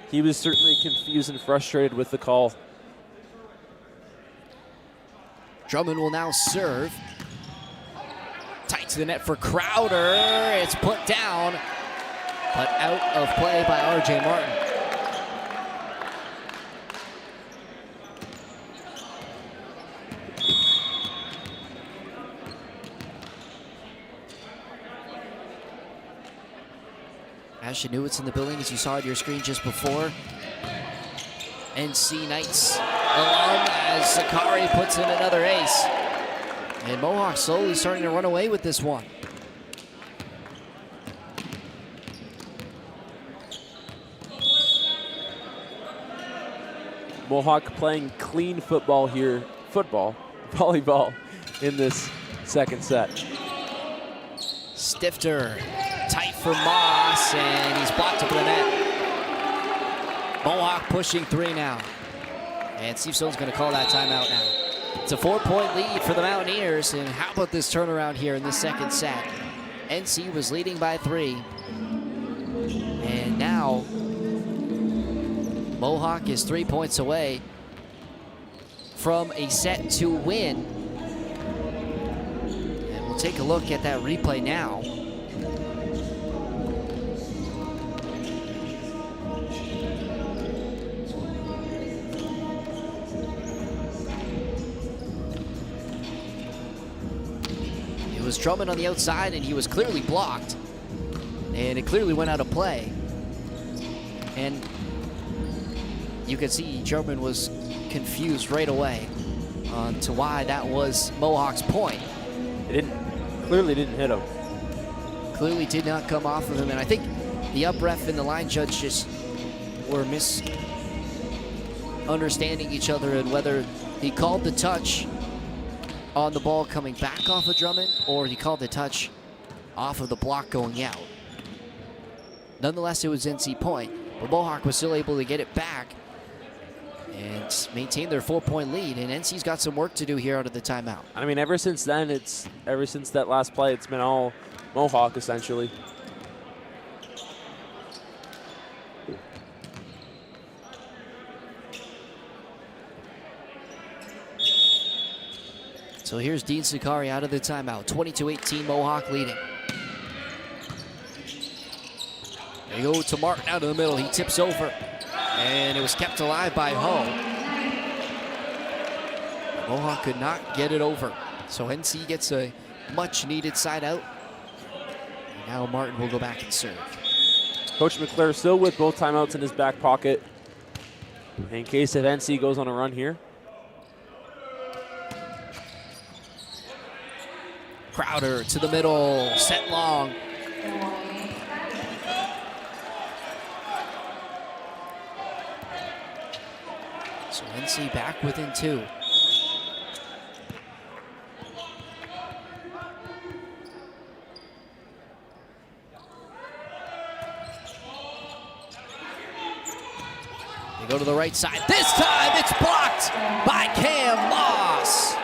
he was certainly confused and frustrated with the call. Drummond will now serve. Tight to the net for Crowder. It's put down, but out of play by R.J. Martin. Ashton Newitt's in the building, as you saw on your screen just before. NC Knights alum as Sakari puts in another ace. And Mohawk slowly starting to run away with this one. Mohawk playing clean football here. Volleyball in this second set. Stifter, tight for Moss, and he's blocked up in the net. Mohawk pushing 3 now. And Steve Stone's going to call that timeout now. It's a 4-point lead for the Mountaineers, and how about this turnaround here in the second set? NC was leading by 3. And now, Mohawk is 3 points away from a set to win. And we'll take a look at that replay now. It was Drummond on the outside, and he was clearly blocked. And it clearly went out of play. And you could see Drummond was confused right away to why that was Mohawk's point. It clearly didn't hit him. Clearly did not come off of him, and I think the up ref and the line judge just were misunderstanding each other and whether he called the touch on the ball coming back off of Drummond or he called the touch off of the block going out. Nonetheless, it was NC point, but Mohawk was still able to get it back and maintain their 4-point lead, and NC's got some work to do here out of the timeout. I mean, ever since then, ever since that last play, it's been all Mohawk essentially. So here's Dean Sakari out of the timeout. 22-18, Mohawk leading. They go to Martin out of the middle. He tips over, and it was kept alive by Ho. Mohawk could not get it over. So NC gets a much-needed side out. And now Martin will go back and serve. Coach McClure still with both timeouts in his back pocket in case if NC goes on a run here. Crowder to the middle, set long. So NC back within 2. They go to the right side. This time it's blocked by Cam Moss.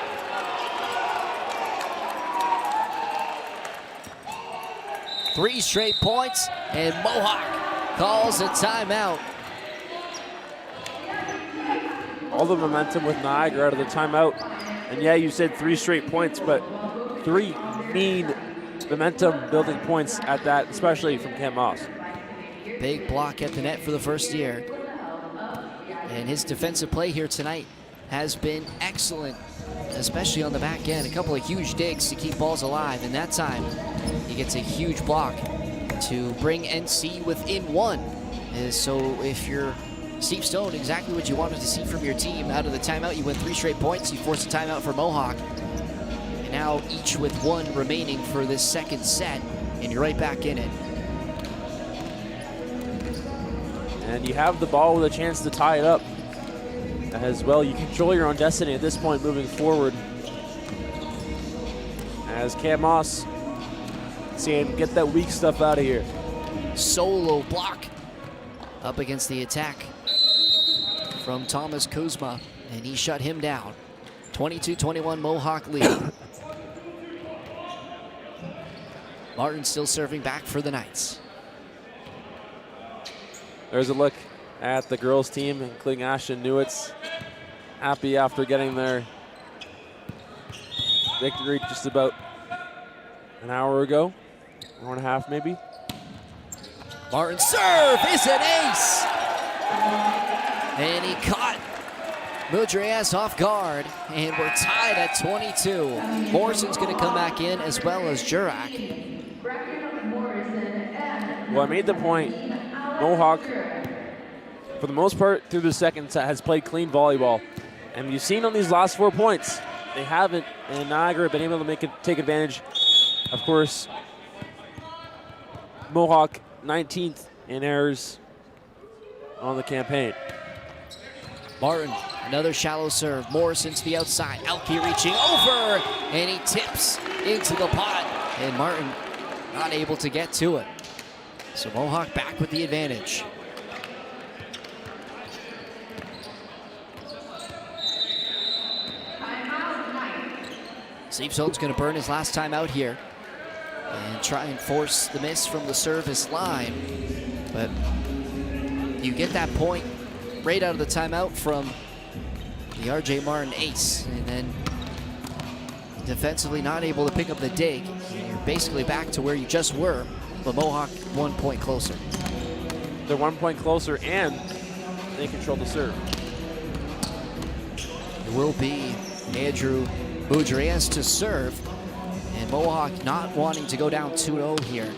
Three straight points, and Mohawk calls a timeout. All the momentum with Niagara out of the timeout. And yeah, you said 3 straight points, but 3 mean momentum building points at that, especially from Cam Moss. Big block at the net for the first year. And his defensive play here tonight has been excellent, especially on the back end. A couple of huge digs to keep balls alive, and that time he gets a huge block to bring NC within 1. So if you're Steve Stone, exactly what you wanted to see from your team out of the timeout. You win 3 straight points. You force a timeout for Mohawk. And now each with 1 remaining for this second set, and you're right back in it. And you have the ball with a chance to tie it up as well. You control your own destiny at this point moving forward. As Cam Moss saying, get that weak stuff out of here. Solo block up against the attack from Thomas Kuzma, and he shut him down. 22-21 Mohawk lead. Martin still serving back for the Knights. There's a look at the girls team, including Ashton Newitt's happy after getting their victory just about an hour ago, hour and a half maybe. Martin serve is an ace. And he caught Mudrias off guard, and we're tied at 22. Morrison's going to come back in as well as Jurak. Well, I made the point, Mohawk, for the most part through the second set, has played clean volleyball. And you've seen on these last 4 points, they haven't, and Niagara have been able to take advantage. Of course, Mohawk 19th in errors on the campaign. Martin, another shallow serve. Morrison to the outside. Elke reaching over, and he tips into the pot. And Martin not able to get to it. So Mohawk back with the advantage. Steve Zone's going to burn his last time out here and try and force the miss from the service line. But you get that point right out of the timeout from the RJ Martin ace, and then defensively not able to pick up the dig. You're basically back to where you just were, but Mohawk 1 point closer. They're 1 point closer, and they control the serve. It will be Andrew Mudrias to serve, and Mohawk not wanting to go down 2-0 here.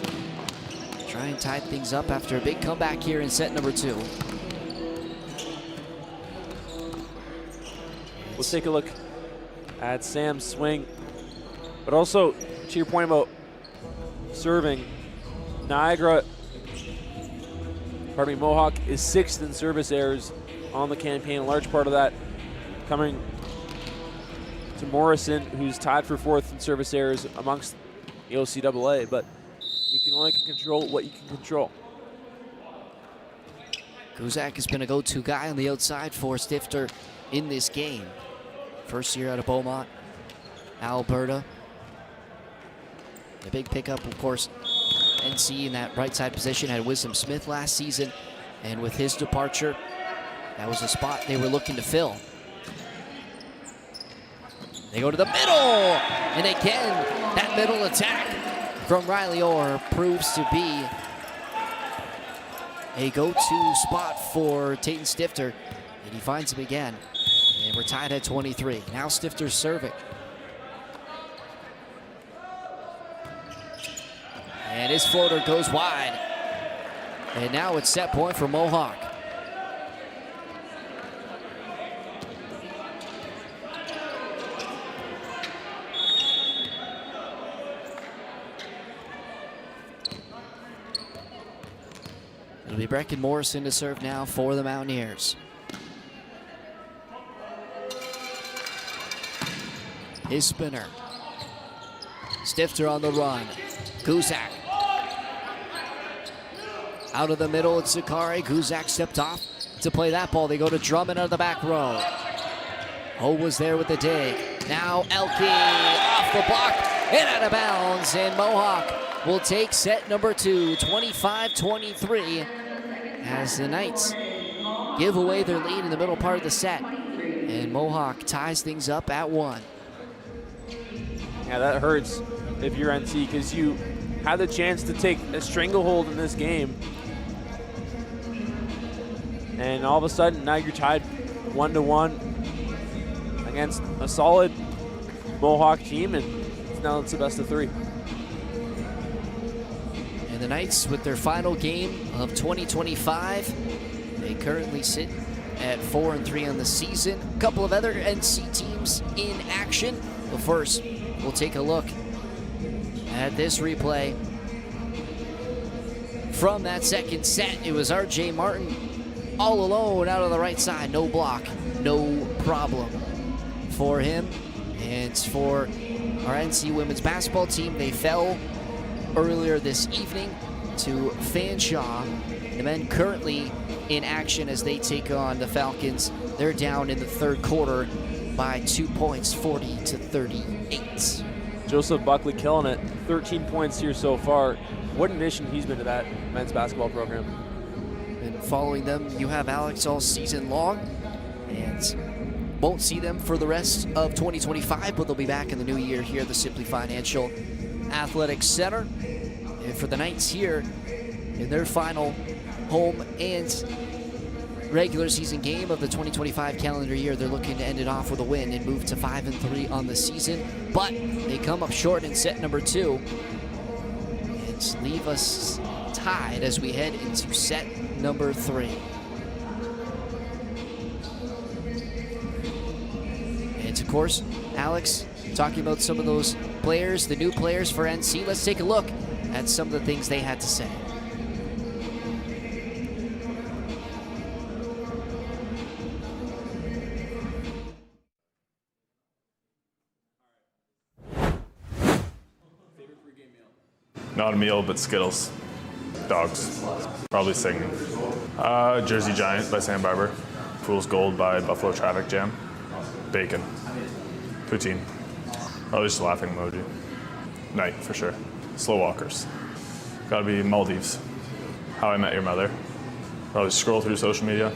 Try and tie things up after a big comeback here in set number 2. We'll take a look at Sam's swing. But also, to your point about serving, Mohawk is 6th in service errors on the campaign. A large part of that coming to Morrison, who's tied for 4th in service errors amongst the OCAA. But you can only control what you can control. Guzak has been a go-to guy on the outside for Stifter in this game. First year out of Beaumont, Alberta. A big pickup, of course, NC in that right side position had Wisdom Smith last season, and with his departure, that was a spot they were looking to fill. They go to the middle, and again, that middle attack from Riley Orr proves to be a go-to spot for Tayton Stifter, and he finds him again. And we're tied at 23. Now Stifter's serving. And his floater goes wide. And now it's set point for Mohawk. It'll be Brecken Morrison to serve now for the Mountaineers. His spinner. Stifter on the run. Guzak. Out of the middle, it's Sakari. Guzak stepped off to play that ball. They go to Drummond out of the back row. Ho was there with the dig. Now Elke off the block and out of bounds. And Mohawk will take set number 2, 25-23, as the Knights give away their lead in the middle part of the set. And Mohawk ties things up at 1. Yeah, that hurts if you're NC, because you had the chance to take a stranglehold in this game. And all of a sudden, now you're tied 1-1 against a solid Mohawk team, and now it's the best of 3. And the Knights, with their final game of 2025, they currently sit at 4-3 on the season. A couple of other NC teams in action. But first, we'll take a look at this replay from that second set. It was RJ Martin all alone out on the right side. No block, no problem for him. And for our NC women's basketball team, they fell earlier this evening to Fanshawe. The men currently in action as they take on the Falcons. They're down in the third quarter by 2 points, 40-38. Joseph Buckley killing it. 13 points here so far. What an addition he's been to that men's basketball program. And following them, you have Alex all season long. And won't see them for the rest of 2025, but they'll be back in the new year here at the Simply Financial Athletic Center. And for the Knights here, in their final home and regular season game of the 2025 calendar year, they're looking to end it off with a win and move to 5-3 on the season. But they come up short in set number 2 and leave us tied as we head into set number 3. And of course, Alex, talking about some of those players, the new players for NC, let's take a look at some of the things they had to say. Not a meal, but Skittles. Dogs. Probably singing. Jersey Giant by Sam Barber. Fool's Gold by Buffalo Traffic Jam. Bacon. Poutine. Probably just a laughing emoji. Night, for sure. Slow walkers. Gotta be Maldives. How I Met Your Mother. Probably scroll through social media.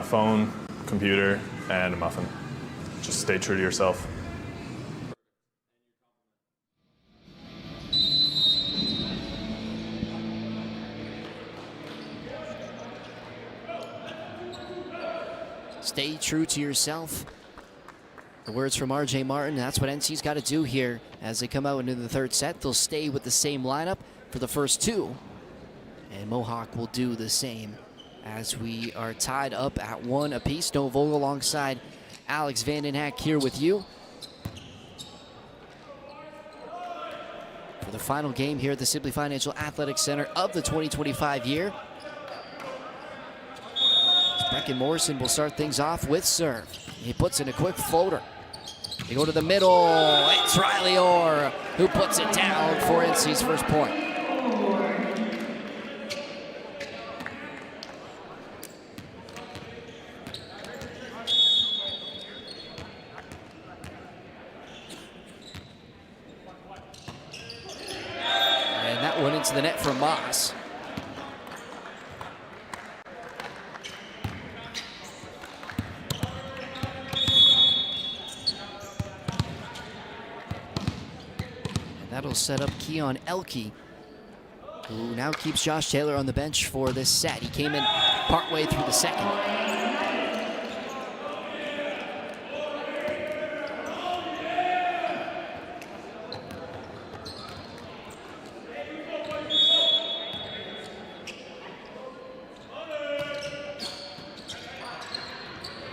Phone, computer, and a muffin. Just stay true to yourself. Stay true to yourself. The words from RJ Martin, that's what NC's got to do here as they come out into the third set. They'll stay with the same lineup for the first 2. And Mohawk will do the same as we are tied up at 1 apiece. No Vogel alongside Alex Vanden Hek here with you for the final game here at the Simply Financial Athletic Center of the 2025 year. Brecken Morrison will start things off with serve. He puts in a quick floater. They go to the middle. It's Riley Orr who puts it down for NC's first point. And that one into the net for Moss. That'll set up Keon Elke, who now keeps Josh Taylor on the bench for this set. He came in partway through the second.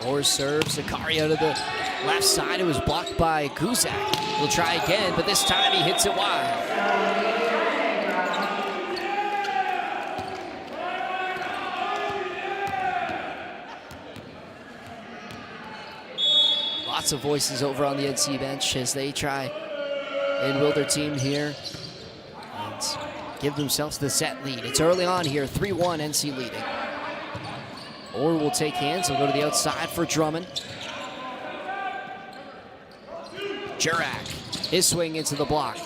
Orr serves Zakari out of the left side. It was blocked by Guzak. He'll try again, but this time he hits it wide. Lots of voices over on the NC bench as they try and will their team here and give themselves the set lead. It's early on here, 3-1 NC leading. Orr will take hands. He'll go to the outside for Drummond. Jurak, his swing into the block.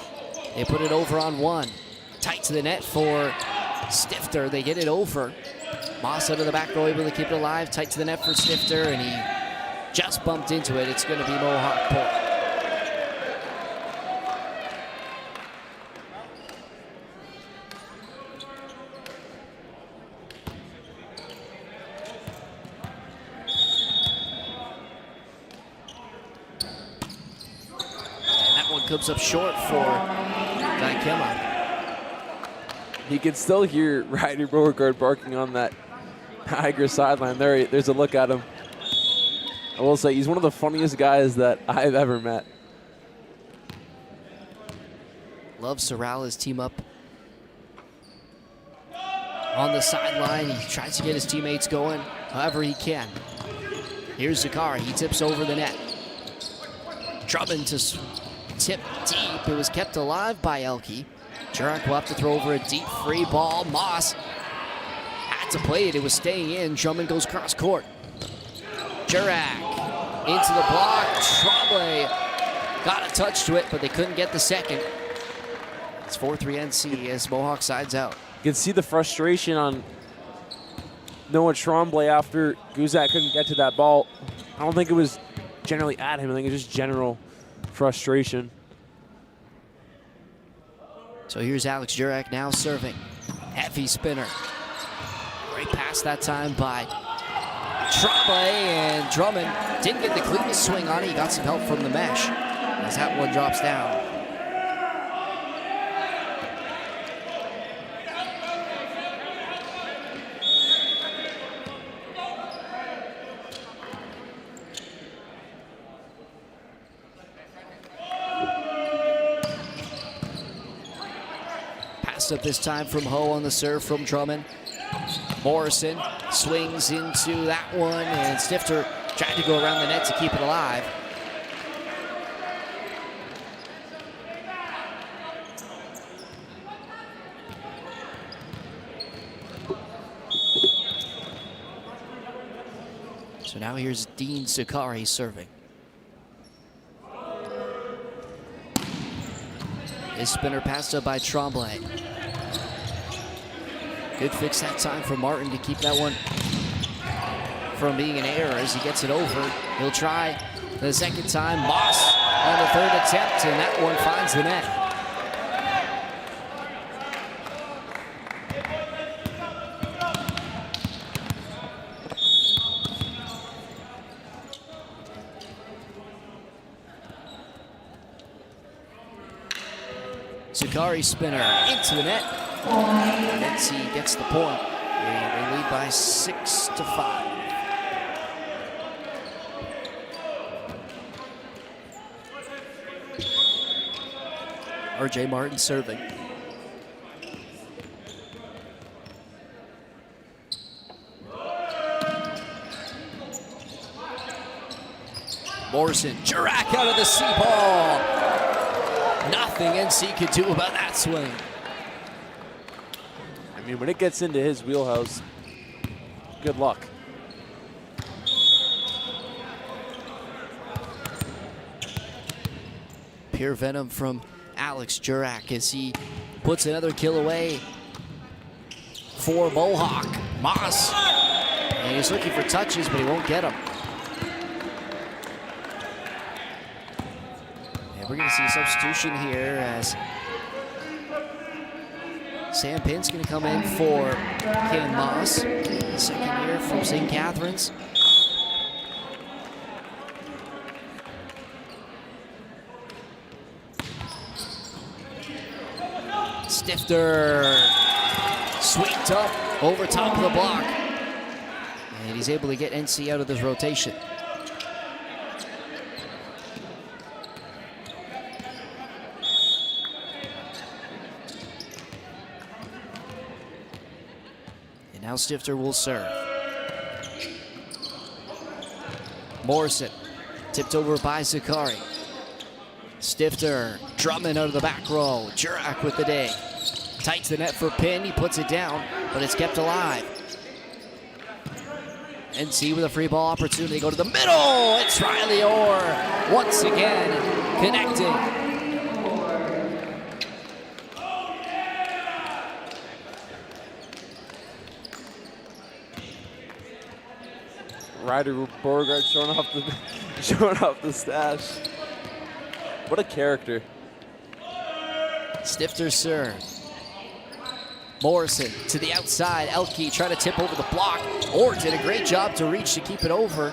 They put it over on 1. Tight to the net for Stifter. They get it over. Moss out of the back row, able to keep it alive. Tight to the net for Stifter, and he just bumped into it. It's going to be Mohawk point. Comes up short for Daikema. You can still hear Ryder Beauregard barking on that Niagara sideline. There's a look at him. I will say he's one of the funniest guys that I've ever met. Loves to rally his team up on the sideline. He tries to get his teammates going however he can. Here's Zakari. He tips over the net. Drummond to tip deep. It was kept alive by Elke. Jurak will have to throw over a deep free ball. Moss had to play it. It was staying in. Drummond goes cross court. Jurak into the block. Tremblay got a touch to it, but they couldn't get the second. It's 4-3 NC as Mohawk sides out. You can see the frustration on Noah Tremblay after Guzak couldn't get to that ball. I don't think it was generally at him. I think it was just general frustration. So here's Alex Jurek now serving. Heavy spinner. Great pass that time by Tremblay, and Drummond didn't get the cleanest swing on it. He got some help from the mesh as that one drops down. Pass up this time from Ho on the serve from Drummond. Morrison swings into that one, and Stifter tried to go around the net to keep it alive. So now here's Dean Sakari serving. His spinner passed up by Tremblay. Good fix that time for Martin to keep that one from being an error as he gets it over. He'll try the second time. Moss on the third attempt, and that one finds the net. Sakari spinner into the net. And NC gets the point. They lead by 6-5. RJ Martin serving. Morrison, Jurek out of the C ball. Nothing NC could do about that swing. I mean, when it gets into his wheelhouse, good luck. Pure venom from Alex Jurek as he puts another kill away for Mohawk. Moss, and he's looking for touches, but he won't get them. And we're gonna see a substitution here as Sam Pinn's gonna come in for Ken Moss, second year from St. Catharines. Stifter swept up over top of the block. And he's able to get NC out of this rotation. And now Stifter will serve. Morrison tipped over by Sakari. Stifter, Drummond out of the back row. Jurek with the day. Tight to the net for Pinn. He puts it down, but it's kept alive. NC with a free ball opportunity. Go to the middle. It's Riley Orr once again connecting. Ryder Beauregard showing off the stash. What a character. Stifter serve. Morrison to the outside. Elke trying to tip over the block. Orr did a great job to reach to keep it over.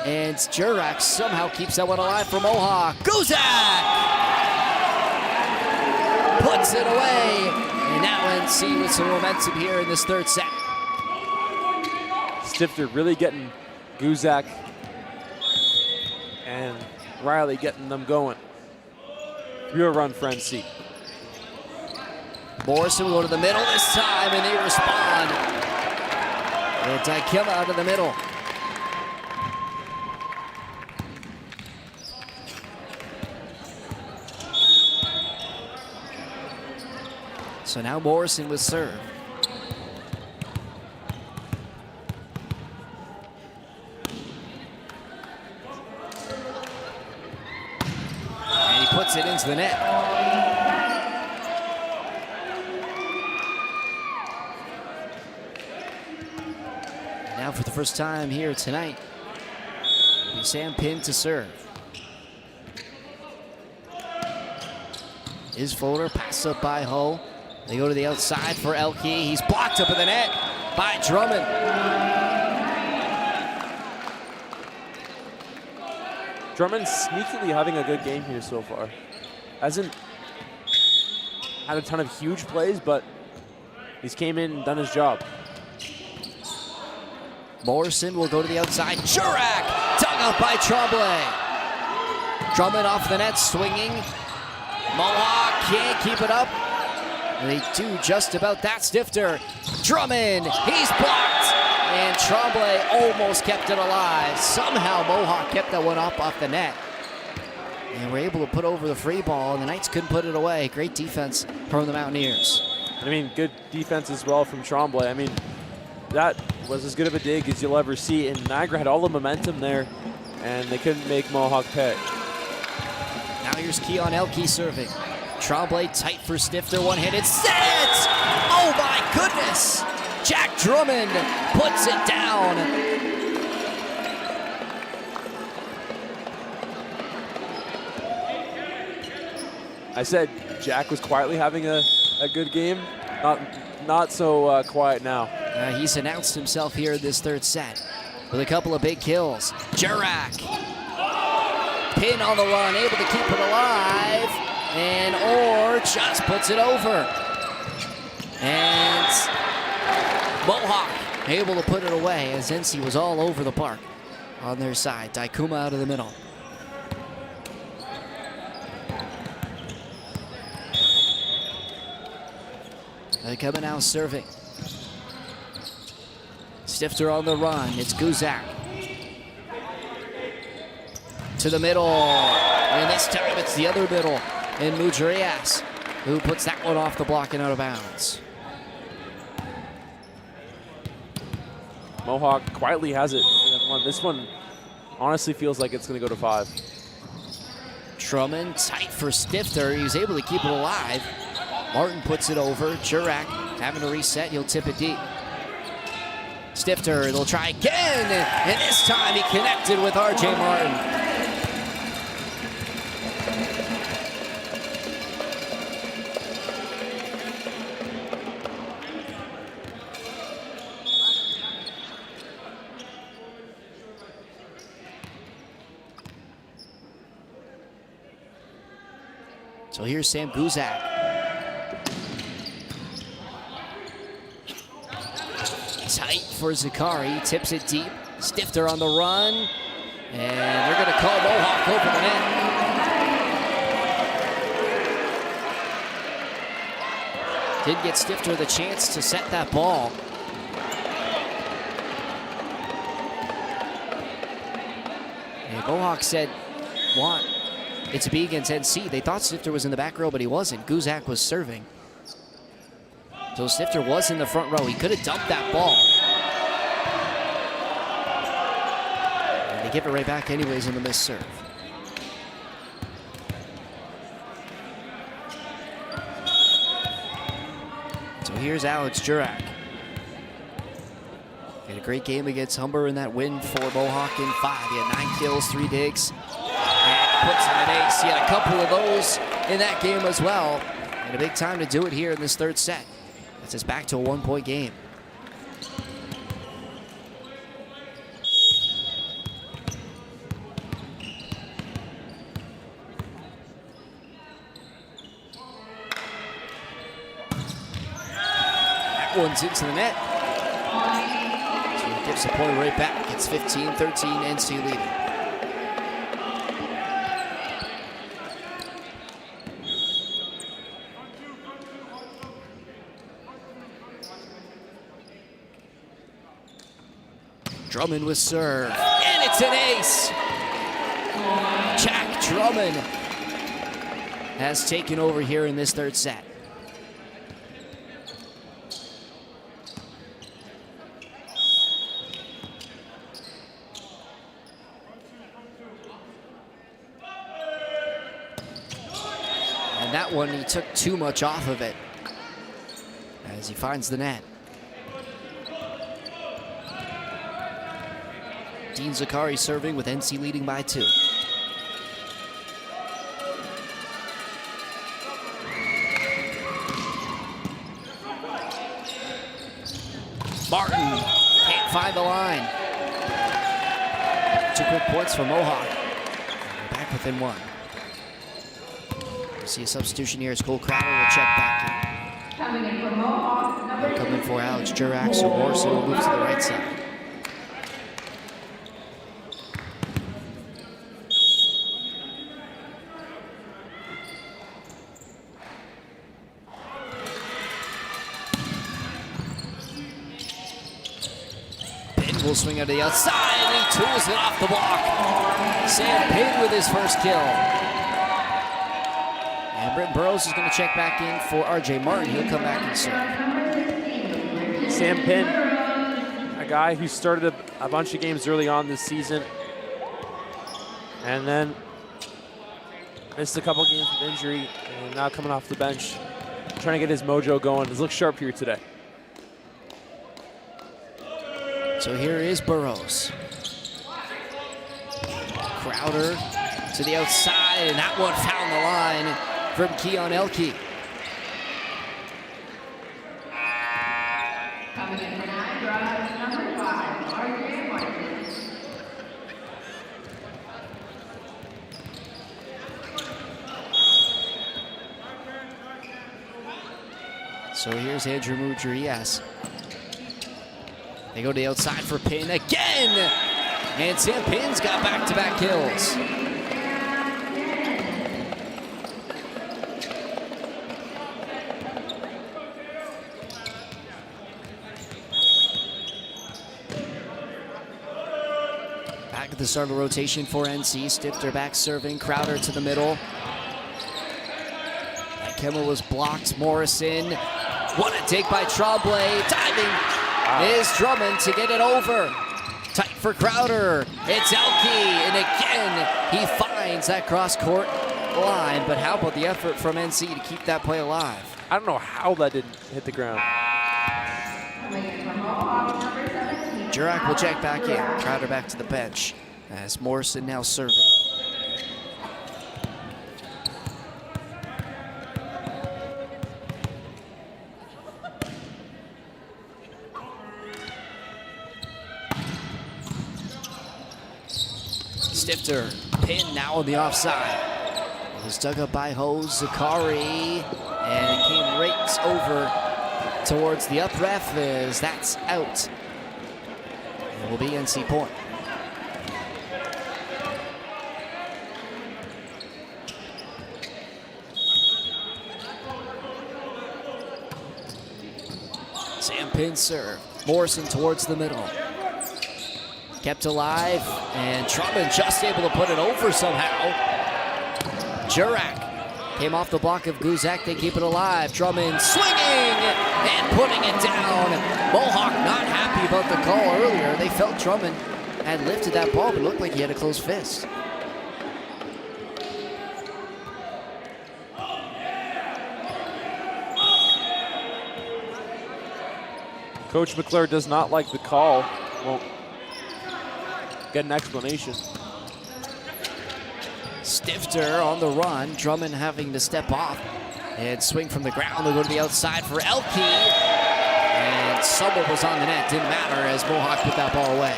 And Jurek somehow keeps that one alive for Mohawk. Guzak puts it away. And now NC with some momentum here in this third set. Stifter really getting Guzak and Riley getting them going. Real run for NC. Morrison will go to the middle this time, and they respond. And Dykema out of the middle. So now Morrison with serve. And he puts it into the net. Now for the first time here tonight, Sam Pinn to serve. His floater passed up by Ho. They go to the outside for Elke. He's blocked up in the net by Drummond. Drummond's sneakily having a good game here so far. Hasn't had a ton of huge plays, but he's came in and done his job. Morrison will go to the outside. Jurak dug up by Tremblay. Drummond off the net, swinging. Mohawk can't keep it up. They do just about that. Stifter. Drummond, he's blocked. And Tremblay almost kept it alive. Somehow Mohawk kept that one up off the net. And we're able to put over the free ball, and the Knights couldn't put it away. Great defense from the Mountaineers. I mean, good defense as well from Tremblay. I mean, that was as good of a dig as you'll ever see. And Niagara had all the momentum there, and they couldn't make Mohawk pay. Now here's Keon Elke serving. Tremblay tight for Stifter, one-handed set! Oh my goodness! Jack Drummond puts it down. I said Jack was quietly having a good game. Not so quiet now. He's announced himself here in this third set with a couple of big kills. Jurak, pin on the run, able to keep it alive, and Orr just puts it over. And Mohawk able to put it away as NC was all over the park on their side. Daikuma out of the middle. Daikuma now serving. Stifter on the run. It's Guzak. To the middle. And this time it's the other middle. And Mujrias, who puts that one off the block and out of bounds. Mohawk quietly has it. This one honestly feels like it's going to go to 5. Drummond tight for Stifter. He was able to keep it alive. Martin puts it over. Jurak having to reset. He'll tip it deep. Stifter, they'll try again. And this time he connected with RJ Martin. So here's Sam Guzak. Tight for Zakari, tips it deep. Stifter on the run. And they're going to call Mohawk over the net. Didn't get Stifter the chance to set that ball. And Mohawk said, want it to be against NC. They thought Stifter was in the back row, but he wasn't. Guzak was serving. So Stifter was in the front row. He could have dumped that ball. And they give it right back anyways in the missed serve. So here's Alex Jurak. Had a great game against Humber in that win for Mohawk in 5. He had 9 kills, 3 digs. And puts in an ace. He had a couple of those in that game as well. And a big time to do it here in this third set. That's us back to a 1-point game. That one's into the net. So he gives the point right back. It's 15-13, NC leading. Drummond with serve, and it's an ace. Jack Drummond has taken over here in this third set. And that one, he took too much off of it as he finds the net. Dean Zakari serving with NC leading by 2. find the line. 2 quick points for Mohawk. They're back within 1. We see a substitution here as Cole Crowder will check back in. Coming in for Mohawk, number Coming for Alex Jurak, so Morrison will move to the right side. Pin will swing out to the outside, and he tools it off the block. Sam Pin with his first kill. And Britton Burrows is going to check back in for RJ Martin. He'll come back and serve. Sam Pin, a guy who started a bunch of games early on this season and then missed a couple games with injury, and now coming off the bench, trying to get his mojo going. He's looked sharp here today. So here is Burrows. Crowder to the outside, and that one found the line from Keon Elke. coming in for Niagara, number 5, RJ Martin. So here's Andrew Mudrias. They go to the outside for Pin again! And Sam Pin's got back-to-back kills. Back at the start of the rotation for NC. Stifter back serving. Crowder to the middle. That Kemmel was blocked. Morrison. What a take by Tremblay. Diving is Drummond to get it over. Tight for Crowder. It's Elke. And again, he finds that cross-court line. But how about the effort from NC to keep that play alive? I don't know how that didn't hit the ground. Jurak will check back in. Crowder back to the bench as Morrison now serving. Stifter, Pin now on the offside. It was dug up by Hose Zakari, and it came right over towards the up ref as that's out. It will be NC point. Sam Pin serve. Morrison towards the middle. Kept alive, and Drummond just able to put it over somehow. Jurak came off the block of Guzak. They keep it alive. Drummond swinging and putting it down. Mohawk not happy about the call earlier. They felt Drummond had lifted that ball, but it looked like he had a closed fist. Coach McClure does not like the call. Won't get an explanation. Stifter on the run. Drummond having to step off and swing from the ground. They'll go to the outside for Elke. And someone was on the net. Didn't matter as Mohawk put that ball away.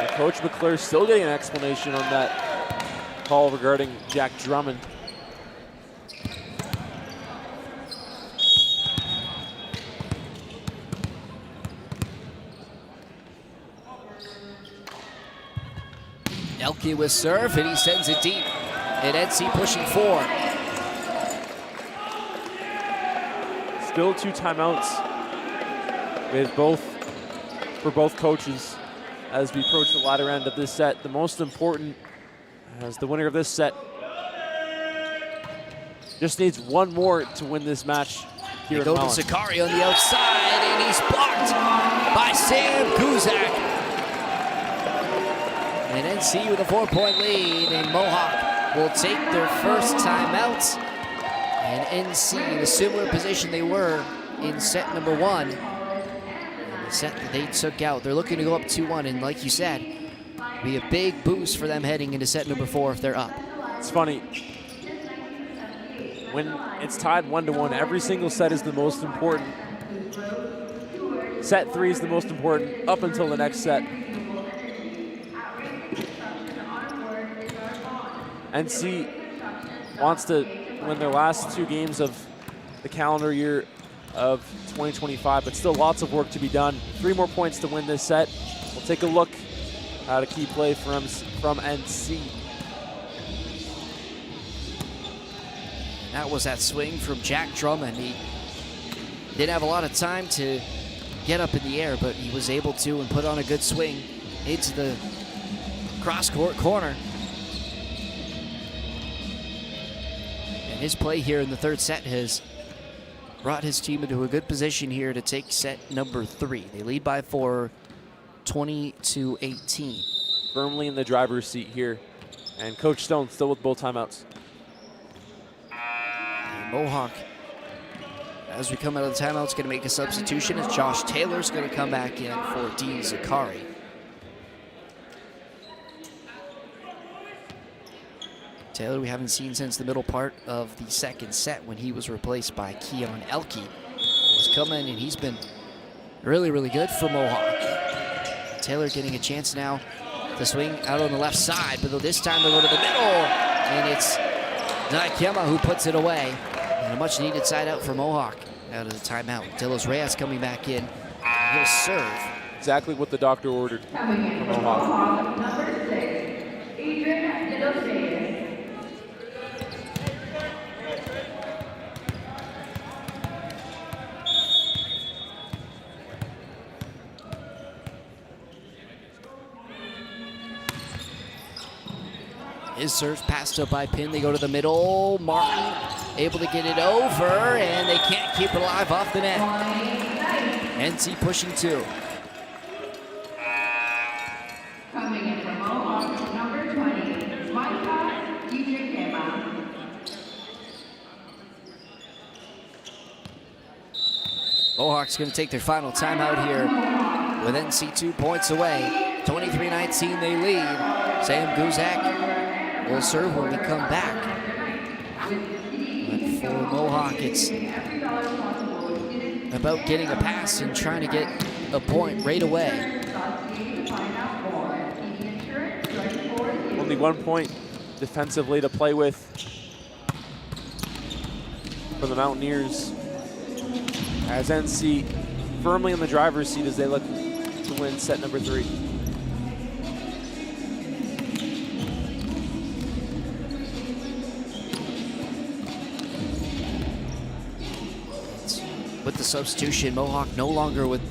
And Coach McClure still getting an explanation on that call regarding Jack Drummond. Elke with serve, and he sends it deep. And NC pushing forward. Still 2 timeouts with for both coaches as we approach the latter end of this set. The most important, as the winner of this set just needs one more to win this match here They in go Welland. to Sakari on the outside, and he's blocked by Sam Guzak. And NC with a 4-point lead, and Mohawk will take their first timeout. And NC in a similar position they were in set number 1. And the set that they took out, they're looking to go up 2-1, and like you said, be a big boost for them heading into set number 4 if they're up. It's funny. When it's tied 1-1, every single set is the most important. Set 3 is the most important up until the next set. NC wants to win their last 2 games of the calendar year of 2025, but still lots of work to be done. 3 more points to win this set. We'll take a look at a key play from NC. That was that swing from Jack Drummond. He didn't have a lot of time to get up in the air, but he was able to and put on a good swing into the cross-court corner. And his play here in the third set has brought his team into a good position here to take set number 3. They lead by 4, 20-18. Firmly in the driver's seat here. And Coach Stone still with both timeouts. And Mohawk, as we come out of the timeout, is going to make a substitution as Josh Taylor's going to come back in for Dean Zakari. Taylor we haven't seen since the middle part of the second set when he was replaced by Keon Elke. Was coming and he's been really, really good for Mohawk. Taylor getting a chance now to swing out on the left side, but this time they'll go to the middle, and it's Naikema who puts it away. And a much needed side out for Mohawk out of the timeout. Dilos Reyes coming back in. He'll serve. Exactly what the doctor ordered for Mohawk. Number 6, Adrian Dilos. His serve's passed up by Pin. They go to the middle. Martin able to get it over, and they can't keep it alive off the net. NC pushing 2. Coming in from Mohawk, number 20, Micah Yukema. Mohawk's going to take their final timeout here with NC 2 points away. 23-19 they lead. Sam Guzak will serve when we come back. But for Mohawk, it's about getting a pass and trying to get a point right away. Only 1 point defensively to play with for the Mountaineers, as NC firmly in the driver's seat as they look to win set number 3. With the substitution, Mohawk no longer with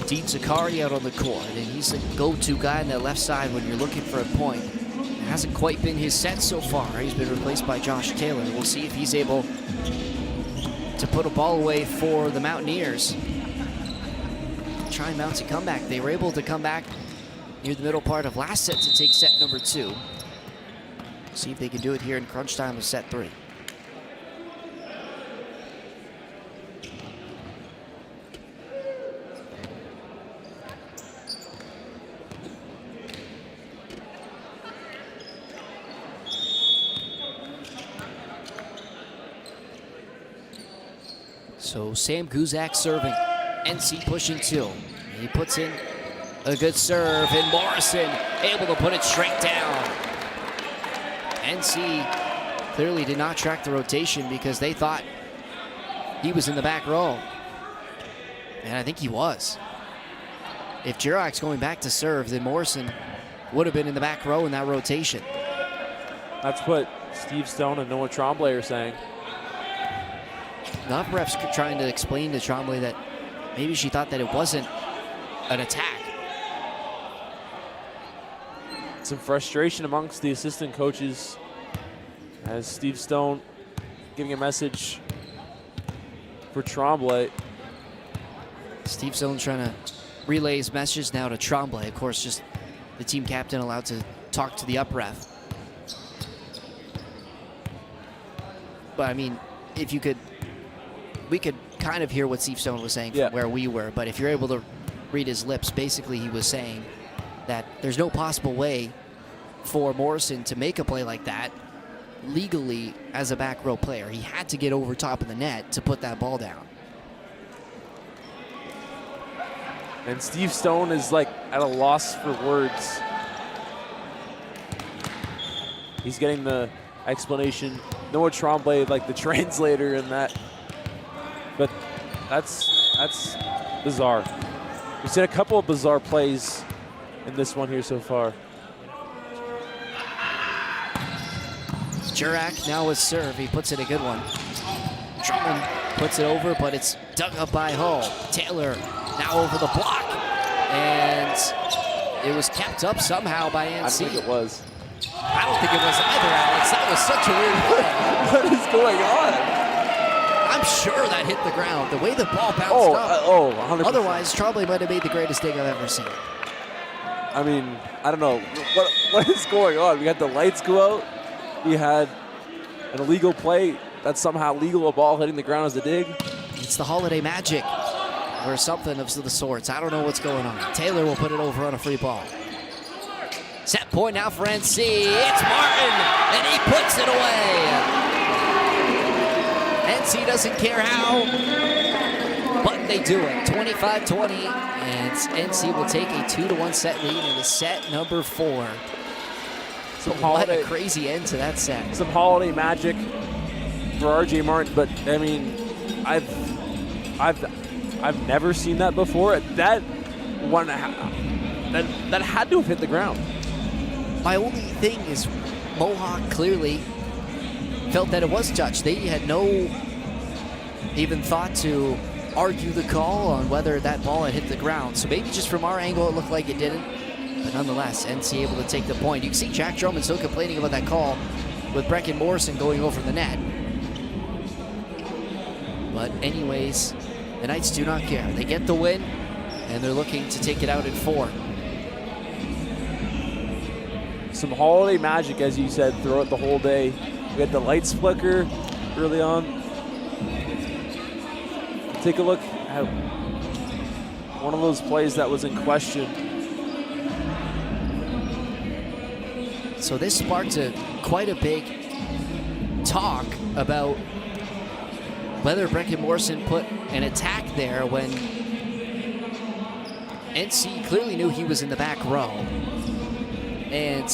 Dean Zakari out on the court, and he's the go-to guy on that left side when you're looking for a point. It hasn't quite been his set so far. He's been replaced by Josh Taylor. We'll see if he's able to put a ball away for the Mountaineers. Try and mount a comeback. They were able to come back near the middle part of last set to take set number 2. See if they can do it here in crunch time of set 3. So Sam Guzak serving, NC pushing 2. He puts in a good serve, and Morrison able to put it straight down. NC clearly did not track the rotation because they thought he was in the back row. And I think he was. If Girox's going back to serve, then Morrison would have been in the back row in that rotation. That's what Steve Stone and Noah Tremblay are saying. The ref's trying to explain to Tremblay that maybe she thought that it wasn't an attack. Some frustration amongst the assistant coaches as Steve Stone giving a message for Tremblay. Steve Stone trying to relay his message now to Tremblay. Of course, just the team captain allowed to talk to the up ref. But I mean, if you could, we could kind of hear what Steve Stone was saying from where we were, but if you're able to read his lips, basically he was saying that there's no possible way for Morrison to make a play like that legally as a back row player. He had to get over top of the net to put that ball down. And Steve Stone is like at a loss for words. He's getting the explanation. Noah Tremblay, like the translator in that. But that's bizarre. We've seen a couple of bizarre plays in this one here so far. Jurak now with serve. He puts in a good one. Drummond puts it over, but it's dug up by Hull. Taylor now over the block. And it was kept up somehow by NC. I think it was. I don't think it was either, Alex. That was such a weird play. What is going on? I'm sure that hit the ground. The way the ball bounced up. 100%. Otherwise, Tremblay might have made the greatest dig I've ever seen. I mean, I don't know. What is going on? We had the lights go out. We had an illegal play that's somehow legal, a ball hitting the ground as a dig. It's the holiday magic or something of the sorts. I don't know what's going on. Taylor will put it over on a free ball. Set point now for NC. It's Martin, and he puts it away. NC doesn't care how, but they do it. 25-20, and NC will take a 2-1 set lead into set number 4. What a crazy end to that set. Some holiday magic for RJ Martin, but I mean, I've never seen that before. That one that had to have hit the ground. My only thing is Mohawk clearly felt that it was touched. They had no even thought to argue the call on whether that ball had hit the ground. So maybe just from our angle it looked like it didn't. But nonetheless, NC able to take the point. You can see Jack Drummond still complaining about that call with Brecken Morrison going over the net. But anyways, the Knights do not care. They get the win, and they're looking to take it out in 4. Some holiday magic, as you said, throughout the whole day. We had the lights flicker early on. Take a look at one of those plays that was in question. So this sparked quite a big talk about whether Brecken Morrison put an attack there when NC clearly knew he was in the back row. And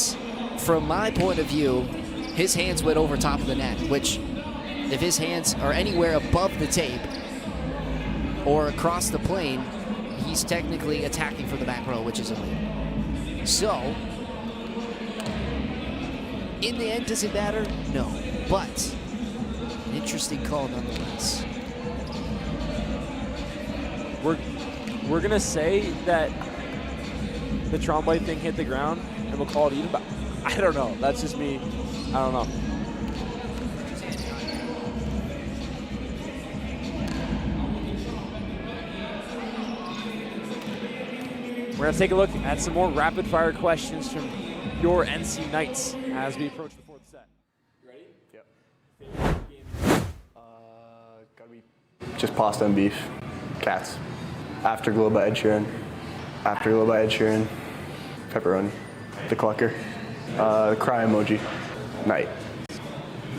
from my point of view, his hands went over top of the net, which if his hands are anywhere above the tape or across the plane, he's technically attacking from the back row, which is illegal. So, in the end, does it matter? No, but an interesting call nonetheless. We're gonna say that the Tremblay thing hit the ground, and we'll call it even. But I don't know. That's just me. I don't know. We're gonna take a look at some more rapid fire questions from your NC Knights as we approach the 4th set. You ready? Yep. Gotta be just pasta and beef. Cats. Afterglow by Ed Sheeran. Afterglow by Ed Sheeran. Pepperoni. The Clucker. The cry emoji. Night.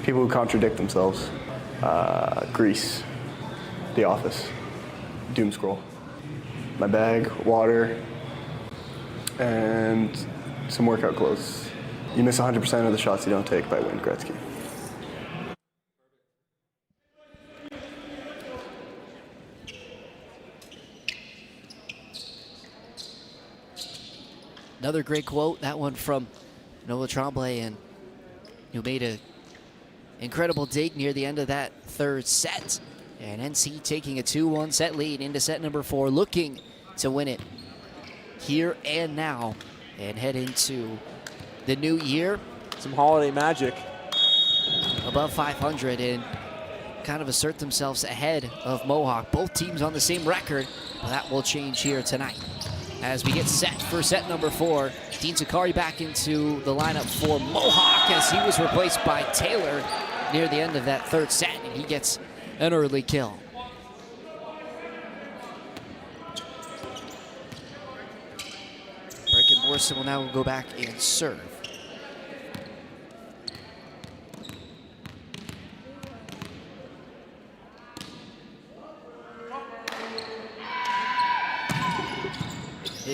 People who contradict themselves. Grease. The Office. Doom scroll. My bag. Water. And some workout clothes. You miss 100% of the shots you don't take by Wayne Gretzky. Another great quote, that one from Noah Tremblay, and who made an incredible dig near the end of that 3rd set. And NC taking a 2-1 set lead into set number 4, looking to win it here and now and head into the new year. Some holiday magic. Above 500 and kind of assert themselves ahead of Mohawk. Both teams on the same record, but that will change here tonight. As we get set for set number 4, Dean Zakari back into the lineup for Mohawk as he was replaced by Taylor near the end of that 3rd set, and he gets an early kill. Brecken Morrison will now go back and serve.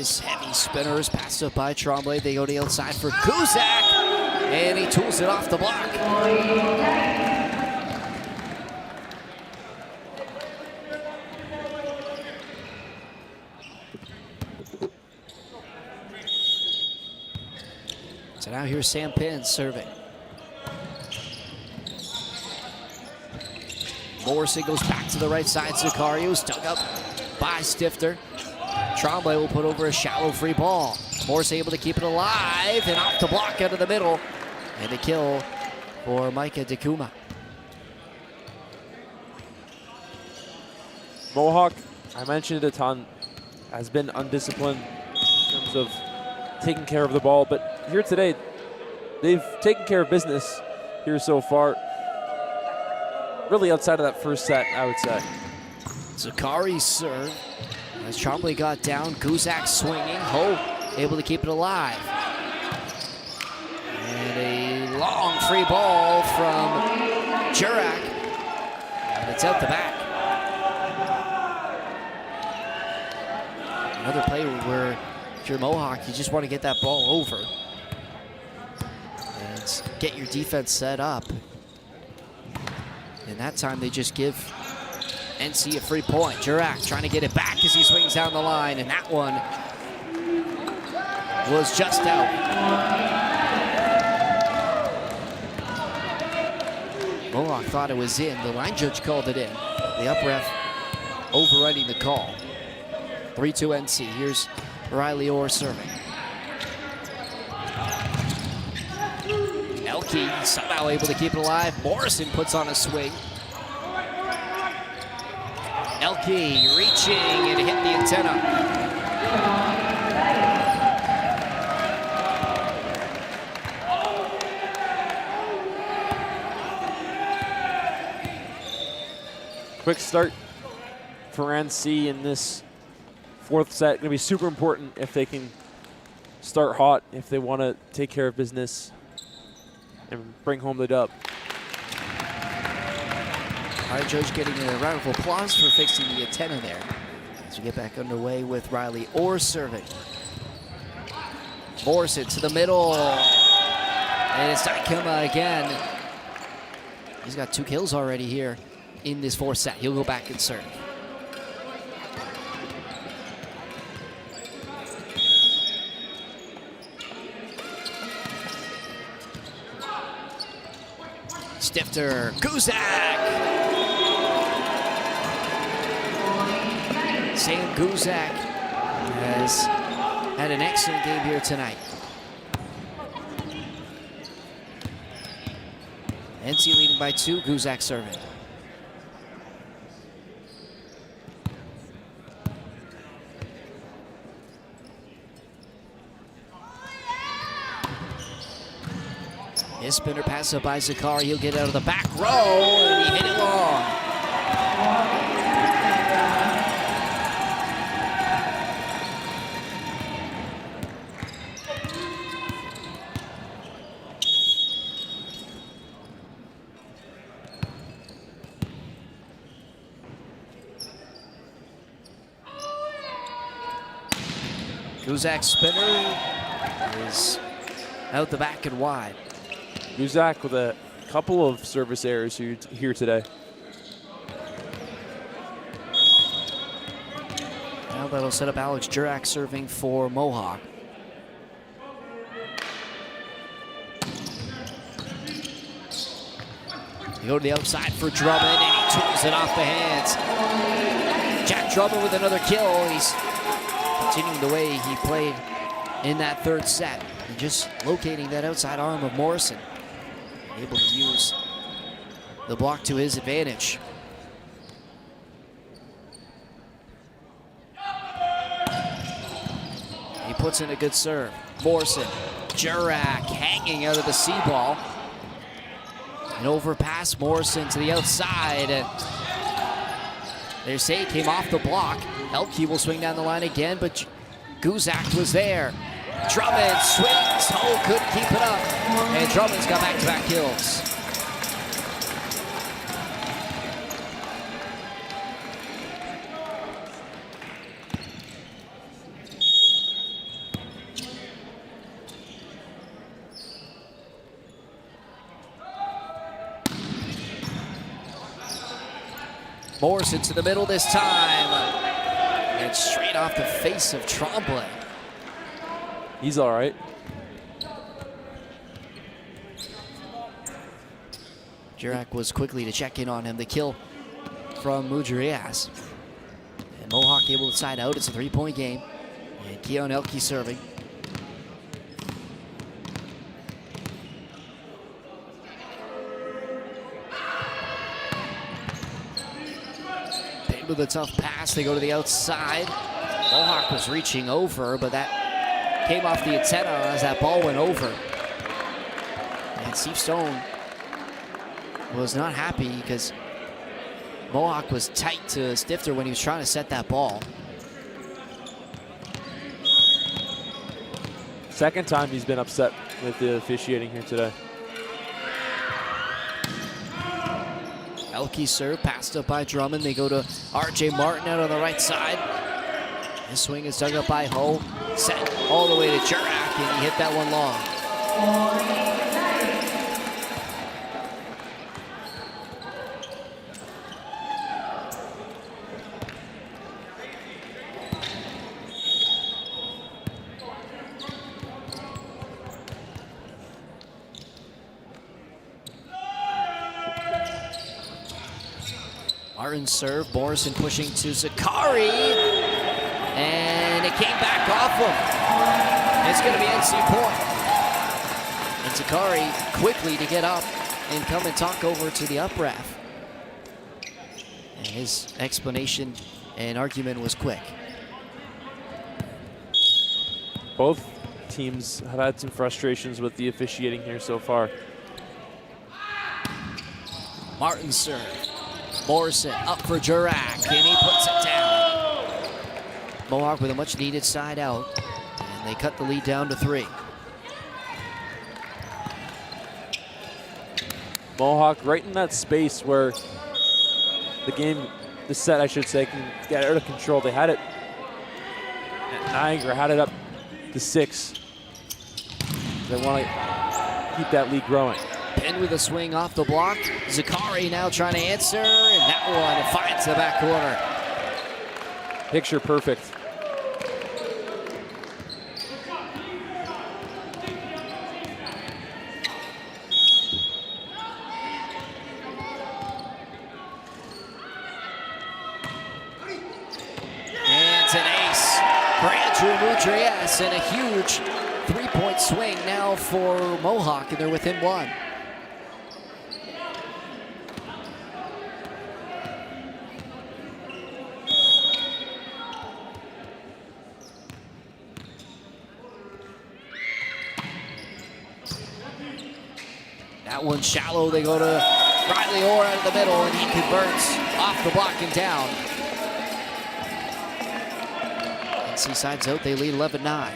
his heavy spinners, passed up by Tremblay. They go to the outside for Guzak, and he tools it off the block. So now here's Sam Pinn serving. Morrison goes back to the right side. Sicario's dug up by Stifter. Tremblay will put over a shallow free ball. Morrison able to keep it alive and off the block out of the middle. And a kill for Micah Dekuma. Mohawk, I mentioned it a ton, has been undisciplined in terms of taking care of the ball, but here today, they've taken care of business here so far. Really outside of that first set, I would say. Zakari's serve. As Tremblay got down, Guzak swinging. Ho able to keep it alive. And a long free ball from Jurak. And it's out the back. Another play where if you're Mohawk, you just want to get that ball over. And get your defense set up. And that time they just give NC a free point. Jurak trying to get it back as he swings down the line, and that one was just out. Mohawk thought it was in. The line judge called it in. The up ref overriding the call. 3-2 NC. Here's Riley Orr serving. Elke somehow able to keep it alive. Morrison puts on a swing. Elke reaching and hit the antenna. Quick start for NC in this fourth set. Going to be super important if they can start hot, if they want to take care of business and bring home the dub. All right, Judge getting a round of applause for fixing the antenna there. As we get back underway with Riley Orr serving. Morrison to the middle. And it's Dekuma again. He's got 2 kills already here in this fourth set. He'll go back and serve. Stifter, Guzak. Sam Guzak has had an excellent game here tonight. NC leading by 2, Guzak serving. His spinner pass up by Zakari. He'll get out of the back row, and he hit it long. Guzak's spinner is out the back and wide. Guzak with a couple of service errors here today. Now that'll set up Alex Jurak serving for Mohawk. You go to the outside for Drummond, and he tools it off the hands. Jack Drummond with another kill. He's continuing the way he played in that third set. And just locating that outside arm of Morrison. Able to use the block to his advantage. He puts in a good serve. Morrison, Jurak hanging out of the C ball. An overpass, Morrison to the outside. They say it came off the block. Elke will swing down the line again, but Guzak was there. Drummond swings, oh, couldn't keep it up. And Drummond's got back-to-back kills. Morrison to the middle this time. And straight off the face of Tremblay. He's all right. Jurak was quickly to check in on him. The kill from Mujrias. And Mohawk able to side out. It's a 3-point game. And Keon Elke serving. Pinned with a tough pass. They go to the outside. Mohawk was reaching over, but that came off the antenna as that ball went over. And Steve Stone was not happy because Mohawk was tight to Stifter when he was trying to set that ball. Second time he's been upset with the officiating here today. Elke serve, passed up by Drummond. They go to RJ Martin out on the right side. His swing is dug up by Ho. Set all the way to Jurak, and he hit that one long. Martin serve, Morrison pushing to Zakari, and it came back off him. It's going to be NC point. And Zakari quickly to get up and come and talk over to the up ref. And his explanation and argument was quick. Both teams have had some frustrations with the officiating here so far. Martin serve. Morrison up for Jurak, and he puts it down. Mohawk with a much needed side out, and they cut the lead down to 3. Mohawk right in that space where the set I should say, can get out of control. They had it, Niagara had it up to 6. They want to keep that lead growing. Pinned with a swing off the block. Zakari now trying to answer, and that one finds the back corner. Picture perfect. And it's an ace for Andrew Mudrias, and a huge 3-point swing now for Mohawk, and they're within 1. That one shallow. They go to Riley Orr out of the middle, and he converts off the block and down. NC sides out. They lead 11-9.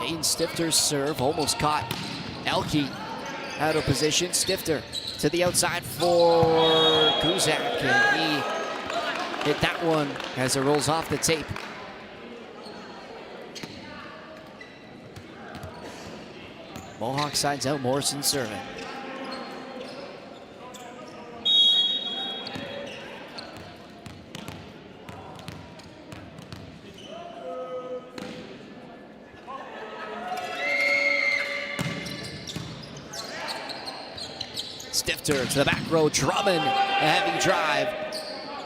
Dane Stifter's serve almost caught Elke out of position. Stifter to the outside for Kuzak, and he hit that one as it rolls off the tape. Mohawk sides out, Morrison serving. Stifter to the back row, Drummond, a heavy drive.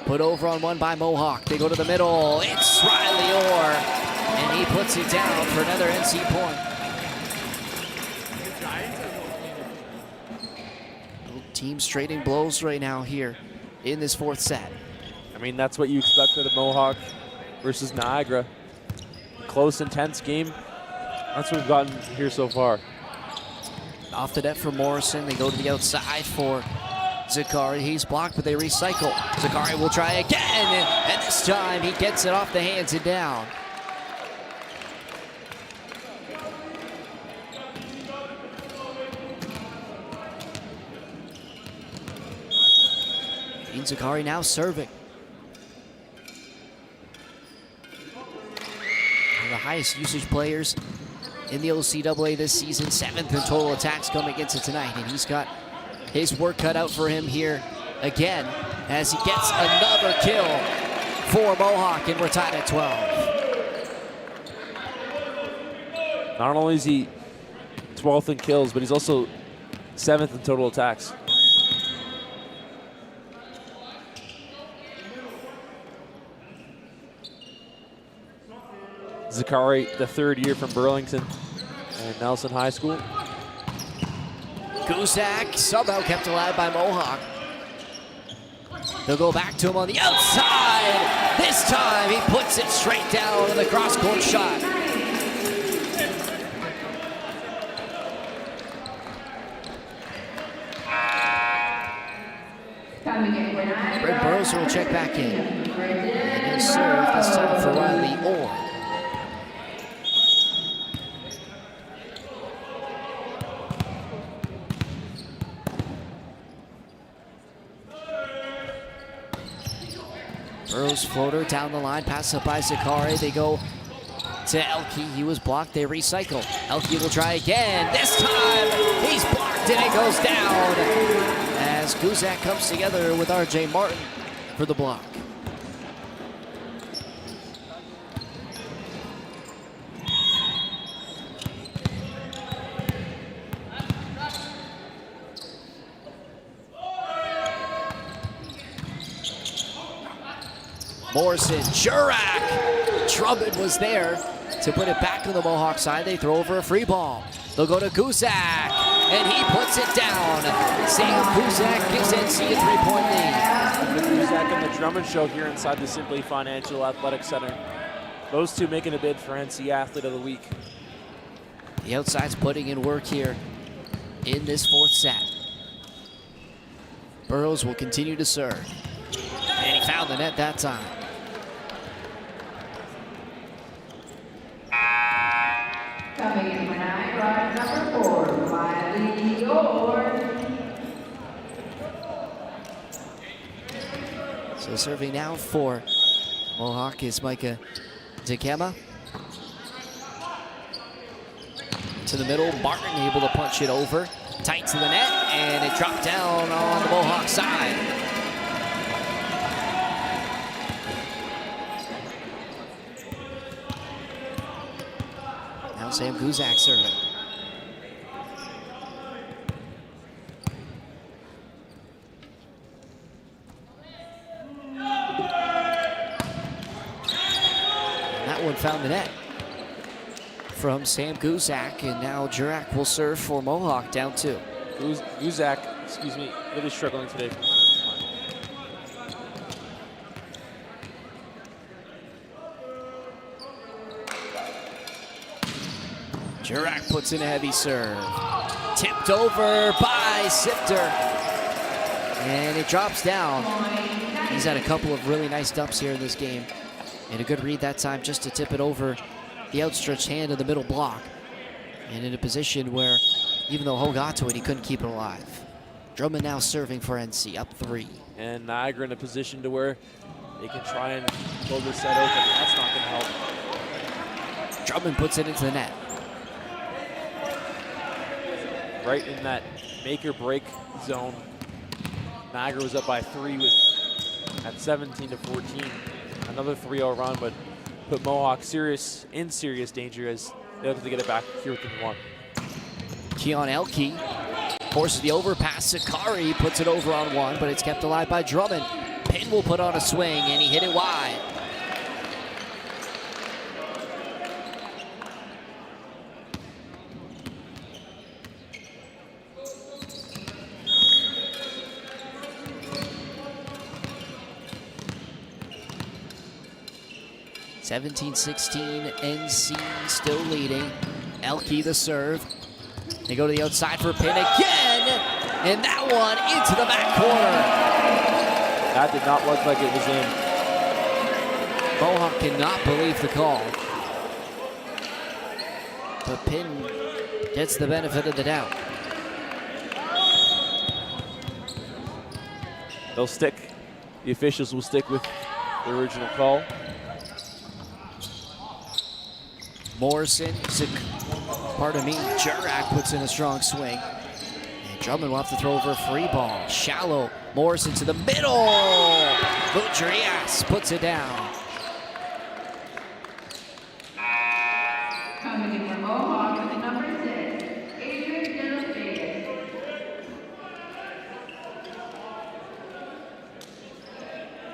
Put over on one by Mohawk. They go to the middle. It's Riley Orr, and he puts it down for another NC point. Both teams trading blows right now here in this 4th set. I mean, that's what you expected of Mohawk versus Niagara. Close, intense game. That's what we've gotten here so far. Off the net for Morrison. They go to the outside for Zakari. He's blocked, but they recycle. Zakari will try again, and this time he gets it off the hands and down. Dean Zakari now serving. One of the highest usage players in the OCAA this season, 7th in total attacks coming into tonight, and he's got his work cut out for him here again as he gets another kill for Mohawk, and we're tied at 12. Not only is he 12th in kills, but he's also 7th in total attacks. Zakari, the 3rd year from Burlington and Nelson High School. Guzak somehow kept alive by Mohawk. They'll go back to him on the outside. This time he puts it straight down with a cross-court shot. Brent Burrows will check back in. And he'll serve this time for Riley Orr. Burrows floater down the line, pass up by Zakari. They go to Elke. He was blocked. They recycle. Elke will try again. This time he's blocked and it goes down as Guzak comes together with RJ Martin for the block. Morrison, Jurak. Drummond was there to put it back on the Mohawk side. They throw over a free ball. They'll go to Guzak, and he puts it down. Sam Guzak gives NC a 3-point lead. The Guzak and the Drummond show here inside the Simply Financial Athletic Center. Those two making a bid for NC Athlete of the Week. The outside's putting in work here in this 4th set. Burrows will continue to serve. And he found the net that time. Coming in for Niagara, number 4, Riley Orr. So serving now for Mohawk is Micah Dekema. To the middle, Martin able to punch it over. Tight to the net, and it dropped down on the Mohawk side. Now Sam Guzak serving. That one found the net from Sam Guzak, and now Jurak will serve for Mohawk down 2. Guzak, excuse me, really struggling today. Jurak puts in a heavy serve. Tipped over by Sifter. And it drops down. He's had a couple of really nice dumps here in this game. And a good read that time just to tip it over the outstretched hand of the middle block. And in a position where, even though Ho got to it, he couldn't keep it alive. Drummond now serving for NC, up 3. And Niagara in a position to where they can try and pull this set open. That's not going to help. Drummond puts it into the net. Right in that make or break zone. Niagara was up by 3 at 17-14. Another 3-0 run, but put Mohawk in serious danger as they have to get it back here within 1. Keon Elke forces the overpass. Sakari puts it over on 1, but it's kept alive by Drummond. Pin will put on a swing, and he hit it wide. (17-16) NC still leading. Elke the serve. They go to the outside for a pin again, and that one into the back corner. That did not look like it was in. Mohawk cannot believe the call. But Pin gets the benefit of the doubt. They'll stick. The officials will stick with the original call. Morrison, Pardon me, Jurak puts in a strong swing. And Drummond will have to throw over a free ball. Shallow, Morrison to the middle. Vujarias puts it down. Coming in from Mohawk, number 6, Adrian De Los Vegas.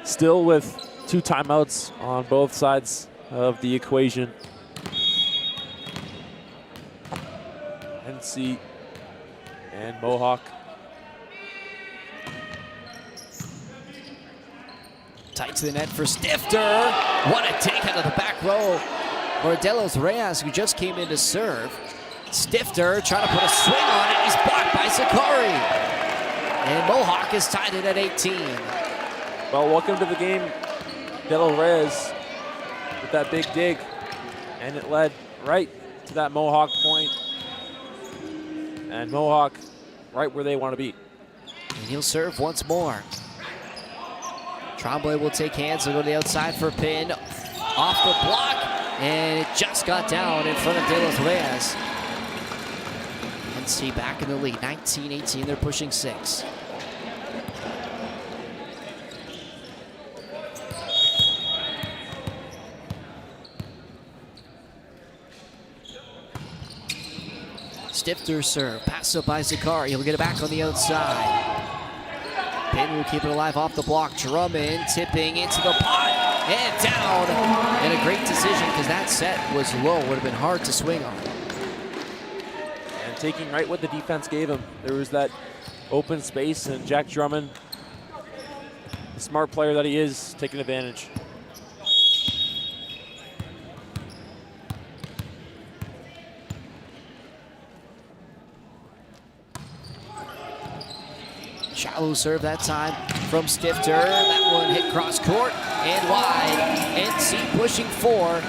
Still with 2 timeouts on both sides of the equation. NC and Mohawk. Tight to the net for Stifter. What a take out of the back row for De Los Reyes, who just came in to serve. Stifter trying to put a swing on it. He's blocked by Sakari. And Mohawk has tied it at 18. Well, welcome to the game, De Los Reyes, with that big dig. And it led right to that Mohawk point. And Mohawk right where they want to be. And he'll serve once more. Tremblay will take hands. He'll go to the outside for a pin. Off the block. And it just got down in front of De Los Reyes. NC back in the lead. 19-18. They're pushing 6. Stifter serve. Pass up by Zakari. He'll get it back on the outside. Pin will keep it alive off the block. Drummond tipping into the pot and down. And a great decision because that set was low. Would have been hard to swing on. And taking right what the defense gave him. There was that open space, and Jack Drummond, the smart player that he is, taking advantage. Shallow serve that time from Stifter. That one hit cross court and wide. NC pushing 4.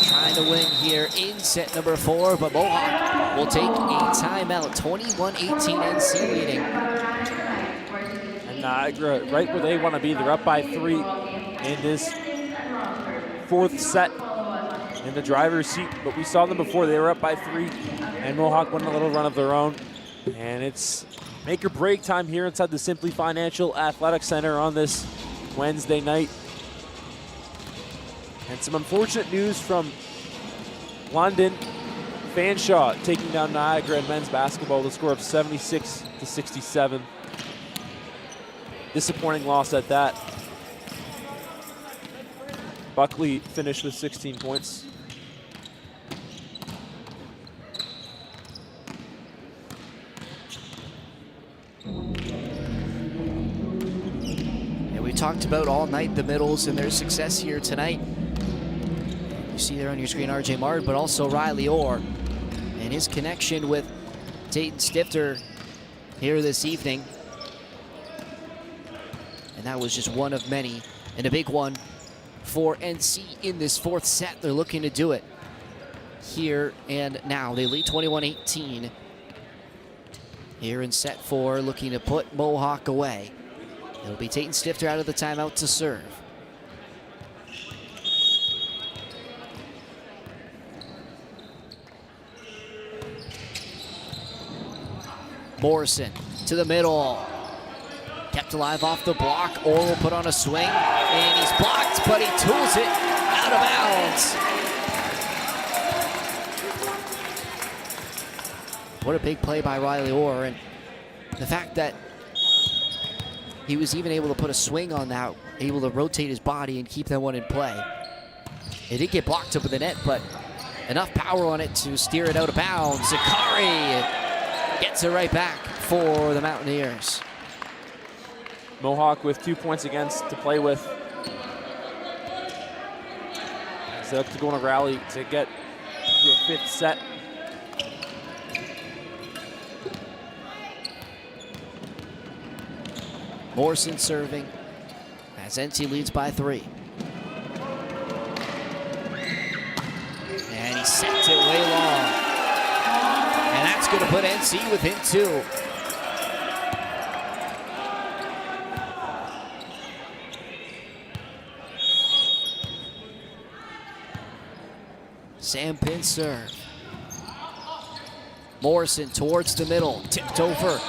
Trying to win here in set number 4, but Mohawk will take a timeout. 21-18, NC leading. And Niagara right where they want to be. They're up by 3 in this 4th set in the driver's seat. But we saw them before. They were up by 3, and Mohawk went on a little run of their own. And it's make or break time here inside the Simply Financial Athletic Center on this Wednesday night. And some unfortunate news from London. Fanshawe taking down Niagara in men's basketball with a score of 76-67. Disappointing loss at that. Buckley finished with 16 points. Talked about all night the middles and their success here tonight. You see there on your screen RJ Mard, but also Riley Orr and his connection with Dayton Stifter here this evening. And that was just one of many, and a big one for NC in this 4th set. They're looking to do it here and now. They lead 21-18 here in set 4, looking to put Mohawk away. It'll be Dayton Stifter out of the timeout to serve. Morrison to the middle. Kept alive off the block. Orr will put on a swing. And he's blocked, but he tools it out of bounds. What a big play by Riley Orr. And the fact that he was even able to put a swing on that, able to rotate his body and keep that one in play. It did get blocked up with the net, but enough power on it to steer it out of bounds. Zakari gets it right back for the Mountaineers. Mohawk with 2 points against to play with. As they look to go on a rally to get through a 5th set. Morrison serving as NC leads by 3. And he sent it way long. And that's going to put NC within 2. Sam Pin serve. Morrison towards the middle, tipped over.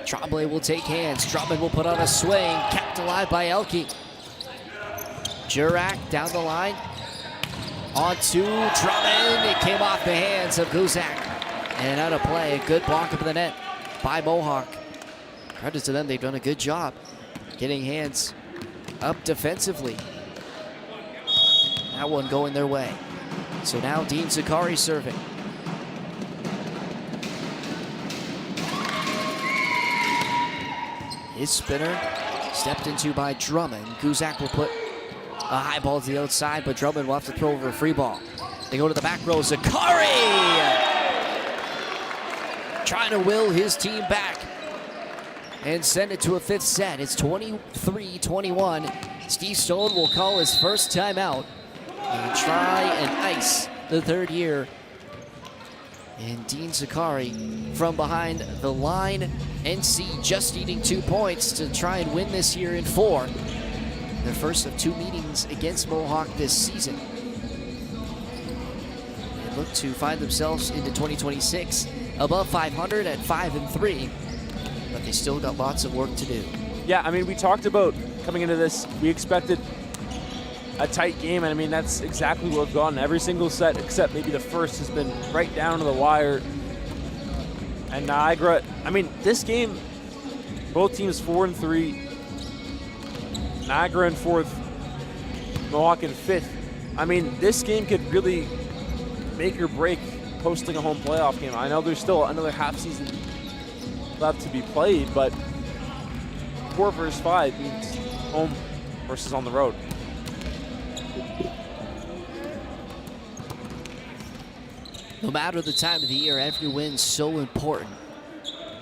Tremblay will take hands. Drummond will put on a swing, kept alive by Elke. Jurak down the line. On to Drummond. It came off the hands of Guzak. And out of play, a good block of the net by Mohawk. Credit to them, they've done a good job getting hands up defensively. That one going their way. So now Dean Zakari serving. His spinner stepped into by Drummond. Guzak will put a high ball to the outside, but Drummond will have to throw over a free ball. They go to the back row. Zakari trying to will his team back and send it to a fifth set. It's 23-21. Steve Stone will call his first timeout and try and ice the third year. And Dean Zakari from behind the line. NC just needing 2 points to try and win this here in 4. Their first of 2 meetings against Mohawk this season. They look to find themselves into 2026 above 500 at 5-3, but they still got lots of work to do. Yeah, I mean, we talked about coming into this, we expected a tight game, and I mean, that's exactly what we've gotten. Every single set, except maybe the first, has been right down to the wire. And Niagara, I mean, this game, both teams 4-3. Niagara in 4th, Mohawk in 5th. I mean, this game could really make or break hosting a home playoff game. I know there's still another half season left to be played, but 4 versus 5 means home versus on the road. No matter the time of the year, every win's so important.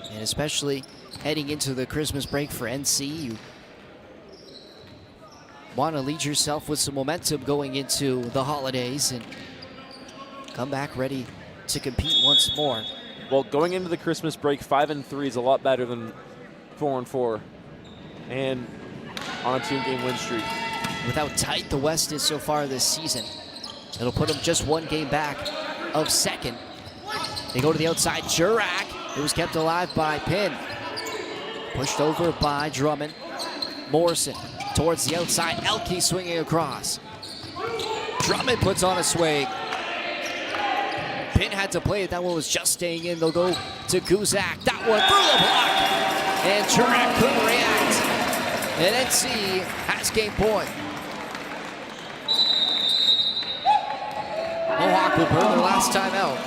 And especially heading into the Christmas break for NC, you want to lead yourself with some momentum going into the holidays and come back ready to compete once more. Well, going into the Christmas break, 5-3 is a lot better than 4-4 and on a 2-game win streak. With how tight the West is so far this season, it'll put them just 1 game back of second. They go to the outside. Jurak, it was kept alive by Pinn. Pushed over by Drummond. Morrison towards the outside. Elke swinging across. Drummond puts on a swing. Pinn had to play it. That one was just staying in. They'll go to Guzak. That one through the block. And Jurak couldn't react. And NC has game point. Mohawk will burn their last time out.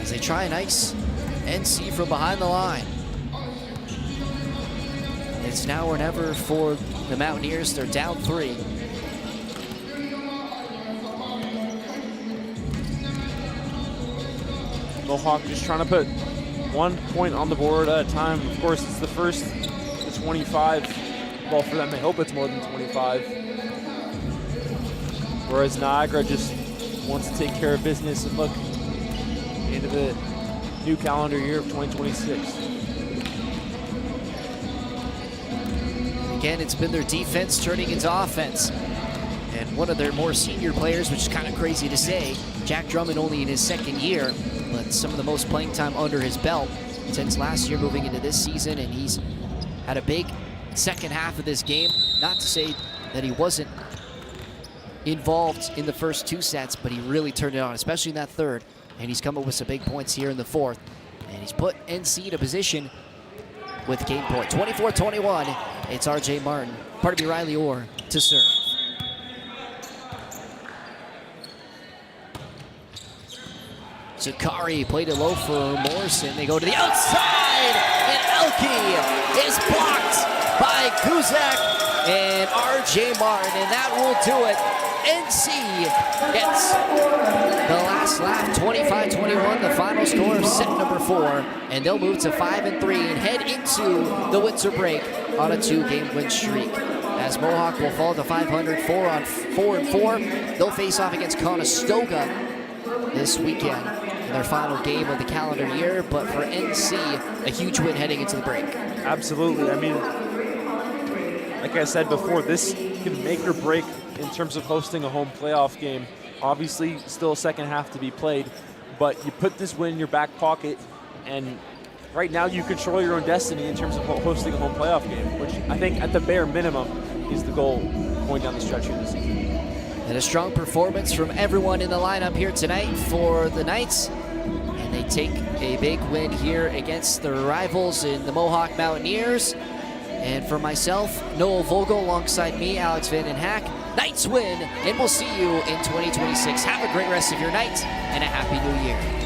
As they try and ice NC from behind the line. It's now or never for the Mountaineers. They're down 3. Mohawk just trying to put 1 point on the board at a time. Of course, it's the first to 25. Well, for them, they hope it's more than 25. Whereas Niagara just wants to take care of business and look into the new calendar year of 2026. Again, it's been their defense turning into offense. And one of their more senior players, which is kind of crazy to say, Jack Drummond only in his 2nd year, but some of the most playing time under his belt since last year moving into this season, and he's had a big second half of this game. Not to say that he wasn't involved in the first 2 sets, but he really turned it on, especially in that third, and he's come up with some big points here in the 4th, and he's put NC in a position with game point. 24-21, it's RJ Martin, pardon me, Riley Orr to serve. Zakari played it low for Morrison. They go to the outside, and Elke is blocked by Guzak and RJ Martin, and that will do it. NC gets the last lap, 25-21, the final score of set number 4, and they'll move to 5-3 and head into the winter break on a 2-game win streak. As Mohawk will fall to 500, 4-4. They'll face off against Conestoga this weekend in their final game of the calendar year, but for NC, a huge win heading into the break. Absolutely. I mean, like I said before, this can make or break in terms of hosting a home playoff game. Obviously, still a second half to be played, but you put this win in your back pocket, and right now you control your own destiny in terms of hosting a home playoff game, which I think at the bare minimum is the goal going down the stretch here this season. And a strong performance from everyone in the lineup here tonight for the Knights. And they take a big win here against their rivals in the Mohawk Mountaineers. And for myself, Noel Vogel, alongside me, Alex Van Den Hack, Knights win, and we'll see you in 2026. Have a great rest of your night, and a Happy New Year.